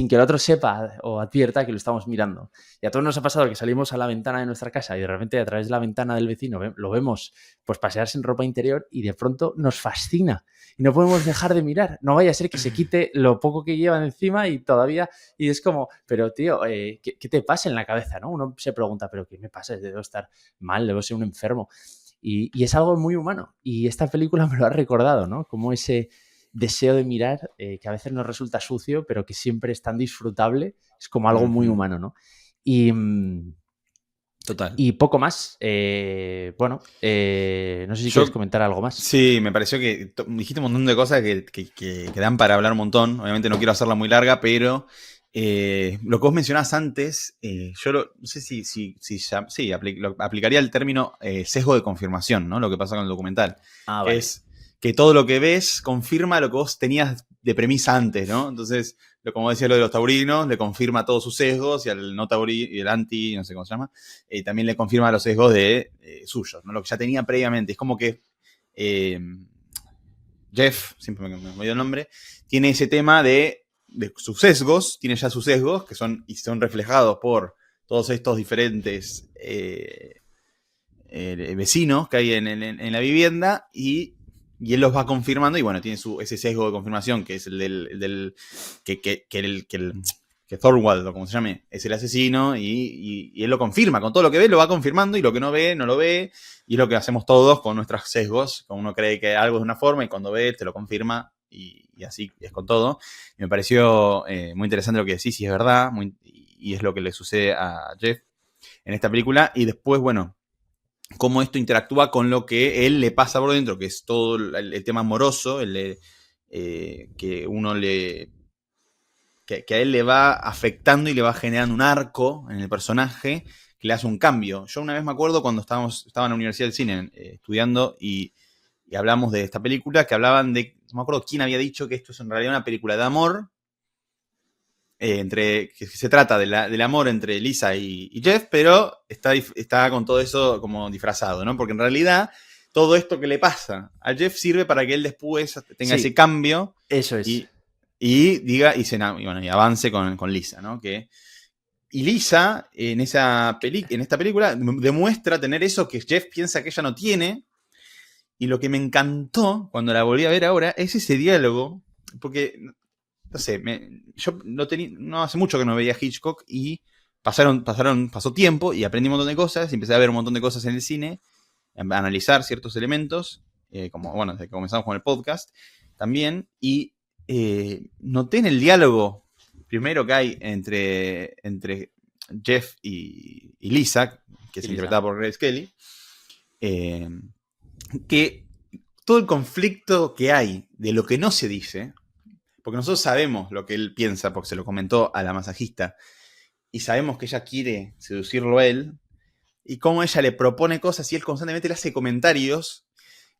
que el otro sepa o advierta que lo estamos mirando. Y a todos nos ha pasado que salimos a la ventana de nuestra casa y de repente a través de la ventana del vecino lo vemos pues pasearse en ropa interior y de pronto nos fascina y no podemos dejar de mirar. No vaya a ser que se quite lo poco que llevan encima y todavía... Y es como, pero tío, ¿qué te pasa en la cabeza, no? Uno se pregunta, ¿pero qué me pasa? Debo estar mal, debo ser un enfermo. Y es algo muy humano. Y esta película me lo ha recordado, ¿no? Como ese deseo de mirar, que a veces nos resulta sucio, pero que siempre es tan disfrutable, es como algo muy humano, ¿no? Y Total. Y poco más. Bueno, no sé si quieres comentar algo más. Sí, me pareció que dijiste un montón de cosas que dan para hablar un montón. Obviamente no quiero hacerla muy larga, pero lo que vos mencionabas antes, yo no sé si lo aplicaría el término sesgo de confirmación, ¿no? Lo que pasa con el documental. Ah, Que vale. es que todo lo que ves confirma lo que vos tenías de premisa antes, ¿no? Entonces, como decía lo de los taurinos, le confirma todos sus sesgos y al no taurino y el anti, no sé cómo se llama, también le confirma los sesgos de suyos, ¿no? Lo que ya tenía previamente. Es como que Jeff, siempre me olvido el nombre, tiene ese tema de sus sesgos, tiene ya sus sesgos, que son reflejados por todos estos diferentes vecinos que hay en la vivienda y él los va confirmando y bueno, tiene ese sesgo de confirmación que es el que Thorwald, o como se llame, es el asesino y él lo confirma, con todo lo que ve lo va confirmando y lo que no ve, no lo ve y es lo que hacemos todos con nuestros sesgos, cuando uno cree que algo es de una forma y cuando ve te lo confirma y así es con todo. Y me pareció muy interesante lo que decís y es verdad y es lo que le sucede a Jeff en esta película y después, bueno, cómo esto interactúa con lo que él le pasa por dentro, que es todo el tema amoroso, que uno que a él le va afectando y le va generando un arco en el personaje que le hace un cambio. Yo una vez me acuerdo cuando estaba en la Universidad del Cine estudiando y hablamos de esta película, que hablaban de, no me acuerdo quién había dicho que esto es en realidad una película de amor, que se trata del amor entre Lisa y Jeff, pero está con todo eso como disfrazado, ¿no? Porque en realidad todo esto que le pasa a Jeff sirve para que él después tenga ese cambio. Eso es. Y diga, y avance con Lisa, ¿no? Y Lisa, en esta película, demuestra tener eso que Jeff piensa que ella no tiene. Y lo que me encantó cuando la volví a ver ahora es ese diálogo, porque no sé, yo no hace mucho que no veía Hitchcock y pasó tiempo y aprendí un montón de cosas y empecé a ver un montón de cosas en el cine, a analizar ciertos elementos, como, bueno, desde que comenzamos con el podcast también, y noté en el diálogo primero que hay entre Jeff y Lisa, que es interpretada por Grace Kelly, que todo el conflicto que hay de lo que no se dice, porque nosotros sabemos lo que él piensa, porque se lo comentó a la masajista, y sabemos que ella quiere seducirlo a él, y cómo ella le propone cosas y él constantemente le hace comentarios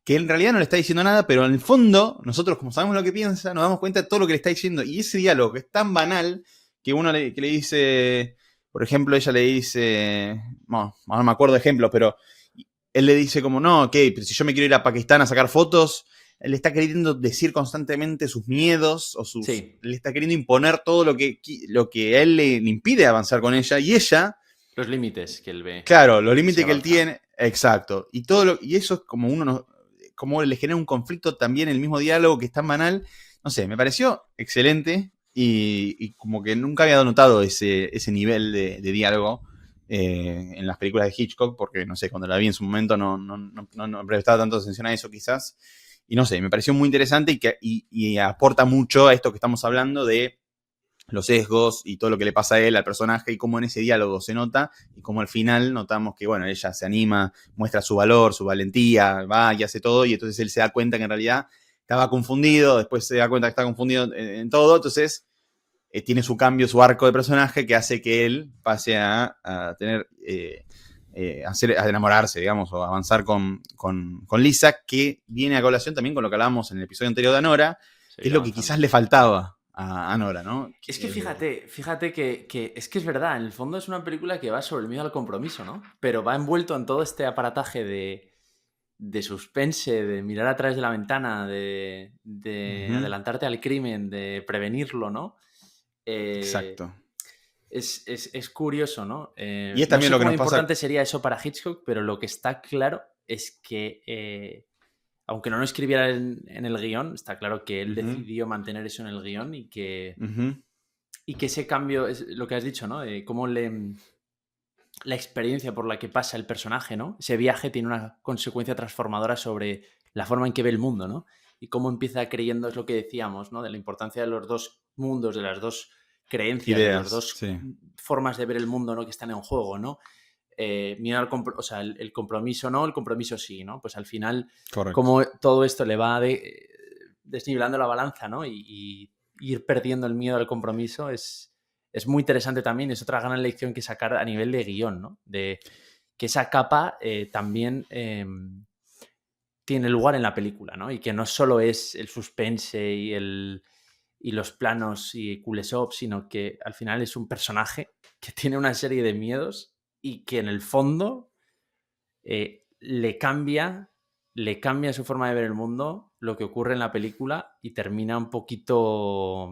que en realidad no le está diciendo nada, pero en el fondo, nosotros como sabemos lo que piensa, nos damos cuenta de todo lo que le está diciendo. Y ese diálogo que es tan banal que uno que le dice, por ejemplo, ella le dice, no me acuerdo de ejemplos, pero él le dice como, no, ok, pero si yo me quiero ir a Pakistán a sacar fotos, él le está queriendo decir constantemente sus miedos o le está queriendo imponer todo lo que a él le impide avanzar con ella y ella... Los límites que él ve. Claro, los límites que él tiene, exacto. Y eso es como como le genera un conflicto también en el mismo diálogo que es tan banal. No sé, me pareció excelente y como que nunca había notado ese nivel de diálogo en las películas de Hitchcock, porque no sé, cuando la vi en su momento no prestaba tanto atención a eso quizás. Y no sé, me pareció muy interesante y aporta mucho a esto que estamos hablando de los sesgos y todo lo que le pasa a él, al personaje, y cómo en ese diálogo se nota, y cómo al final notamos que, bueno, ella se anima, muestra su valor, su valentía, va y hace todo, y entonces él se da cuenta que en realidad estaba confundido, después se da cuenta que está confundido en todo, entonces tiene su cambio, su arco de personaje que hace que él pase a tener... a enamorarse, digamos, o avanzar con Lisa, que viene a colación también con lo que hablábamos en el episodio anterior de Anora, que es lo que quizás le faltaba a Anora, ¿no? Es que fíjate que es que es verdad, en el fondo es una película que va sobre el miedo al compromiso, ¿no? Pero va envuelto en todo este aparataje de suspense, de mirar a través de la ventana, de adelantarte al crimen, de prevenirlo, ¿no? Exacto. Es curioso, ¿no? Y es también no sé lo que cuán nos pasa... importante sería eso para Hitchcock, pero lo que está claro es que... aunque no lo escribiera en el guión, está claro que él decidió mantener eso en el guión y que ese cambio, es lo que has dicho, ¿no? Cómo la experiencia por la que pasa el personaje, ¿no? Ese viaje tiene una consecuencia transformadora sobre la forma en que ve el mundo, ¿no? Y cómo empieza creyendo, es lo que decíamos, ¿no? De la importancia de los dos mundos, de las dos creencias, de las dos formas de ver el mundo, ¿no? Que están en juego, ¿no? miedo al o sea, el compromiso no, el compromiso sí, ¿no? Pues al final, Correcto. como todo esto le va desnivelando la balanza, ¿no? Y ir perdiendo el miedo al compromiso es muy interesante también. Es otra gran lección que sacar a nivel de guión, ¿no? De que esa capa también tiene lugar en la película, ¿no? Y que no solo es el suspense y los planos y Kuleshov, sino que al final es un personaje que tiene una serie de miedos y que en el fondo le cambia su forma de ver el mundo, lo que ocurre en la película, y termina un poquito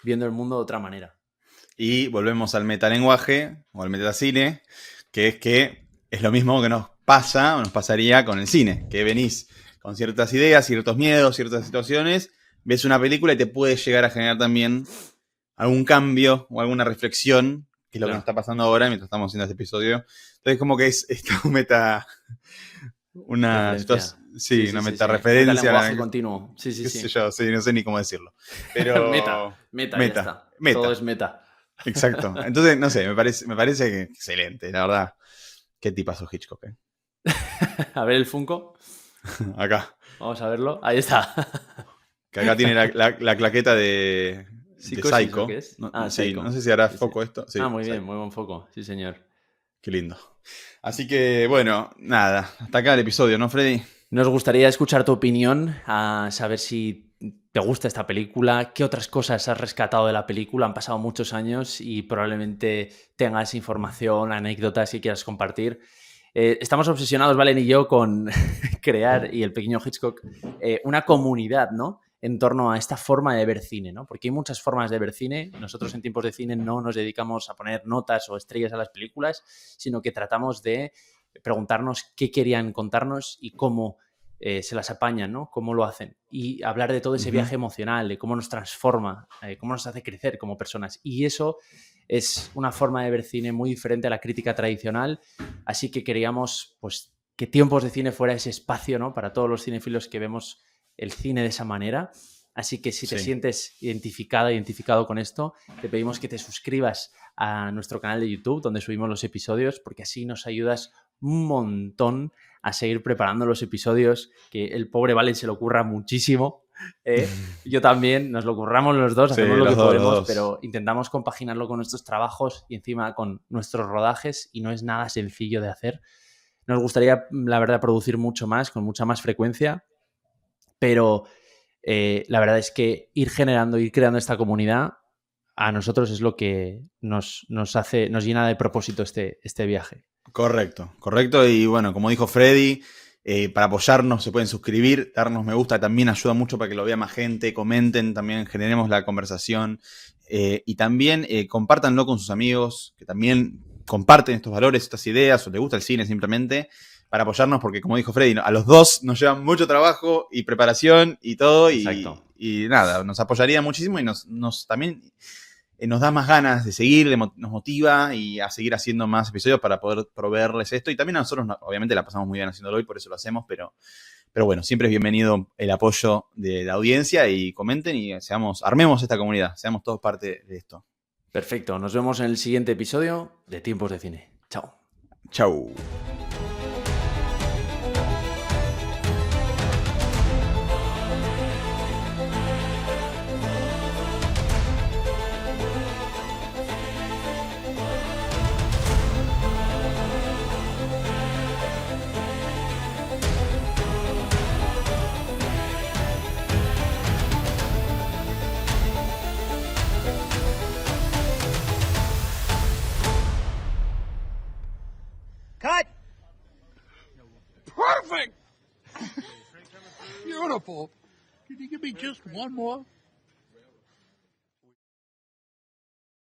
viendo el mundo de otra manera. Y volvemos al metalenguaje o al metacine, que es lo mismo que nos pasa o nos pasaría con el cine, que venís con ciertas ideas, ciertos miedos, ciertas situaciones, ves una película y te puede llegar a generar también algún cambio o alguna reflexión, que es lo que Claro. nos está pasando ahora mientras estamos haciendo este episodio. Entonces como que es todo meta... Una Referencia. sí, una meta referencia. Metalenguaje continuo. Sí, Qué sí. sé yo, sí, no sé ni cómo decirlo. Pero Meta, ya está. Todo es meta. Exacto. Entonces, no sé, me parece que excelente, la verdad. Qué tipazo Hitchcock, ¿eh? A ver el Funko. Acá. Vamos a verlo. Ahí está. Que acá tiene la claqueta de ¿Psicosis Psycho. o qué es? No, Sí, Psycho. No sé si hará sí. foco esto. Sí, muy bien, Psycho. muy buen foco. Sí, señor. Qué lindo. Así que, bueno, nada. Hasta acá el episodio, ¿no, Freddy? Nos gustaría escuchar tu opinión, a saber si te gusta esta película, qué otras cosas has rescatado de la película. Han pasado muchos años y probablemente tengas información, anécdotas que quieras compartir. Estamos obsesionados, Valen y yo, con crear, y el pequeño Hitchcock, una comunidad, ¿no? En torno a esta forma de ver cine, ¿no? Porque hay muchas formas de ver cine. Nosotros en Tiempos de Cine no nos dedicamos a poner notas o estrellas a las películas, sino que tratamos de preguntarnos qué querían contarnos y cómo se las apañan, ¿no? Cómo lo hacen. Y hablar de todo ese viaje emocional, de cómo nos transforma, cómo nos hace crecer como personas. Y eso es una forma de ver cine muy diferente a la crítica tradicional. Así que queríamos, pues, que Tiempos de Cine fuera ese espacio, ¿no? Para todos los cinéfilos que vemos el cine de esa manera. Así que si te sientes identificado con esto, te pedimos que te suscribas a nuestro canal de YouTube, donde subimos los episodios, porque así nos ayudas un montón a seguir preparando los episodios, que el pobre Valen se lo ocurra muchísimo. Yo también, nos lo curramos los dos, hacemos lo que podemos, pero intentamos compaginarlo con nuestros trabajos y encima con nuestros rodajes, y no es nada sencillo de hacer. Nos gustaría, la verdad, producir mucho más, con mucha más frecuencia, pero la verdad es que ir creando esta comunidad a nosotros es lo que nos llena de propósito este viaje. Correcto. Y bueno, como dijo Freddy, para apoyarnos se pueden suscribir, darnos me gusta, también ayuda mucho para que lo vea más gente, comenten, también generemos la conversación, y también compártanlo con sus amigos que también comparten estos valores, estas ideas, o les gusta el cine simplemente, para apoyarnos, porque como dijo Freddy, a los dos nos lleva mucho trabajo y preparación y todo, y nada, nos apoyaría muchísimo y nos también nos da más ganas de seguir, nos motiva y a seguir haciendo más episodios para poder proveerles esto. Y también a nosotros, obviamente, la pasamos muy bien haciéndolo y por eso lo hacemos, pero bueno, siempre es bienvenido el apoyo de la audiencia, y comenten y armemos esta comunidad, seamos todos parte de esto. Perfecto, nos vemos en el siguiente episodio de Tiempos de Cine. Chao. Chau. Cut! Perfect! Beautiful. Can you give me just one more?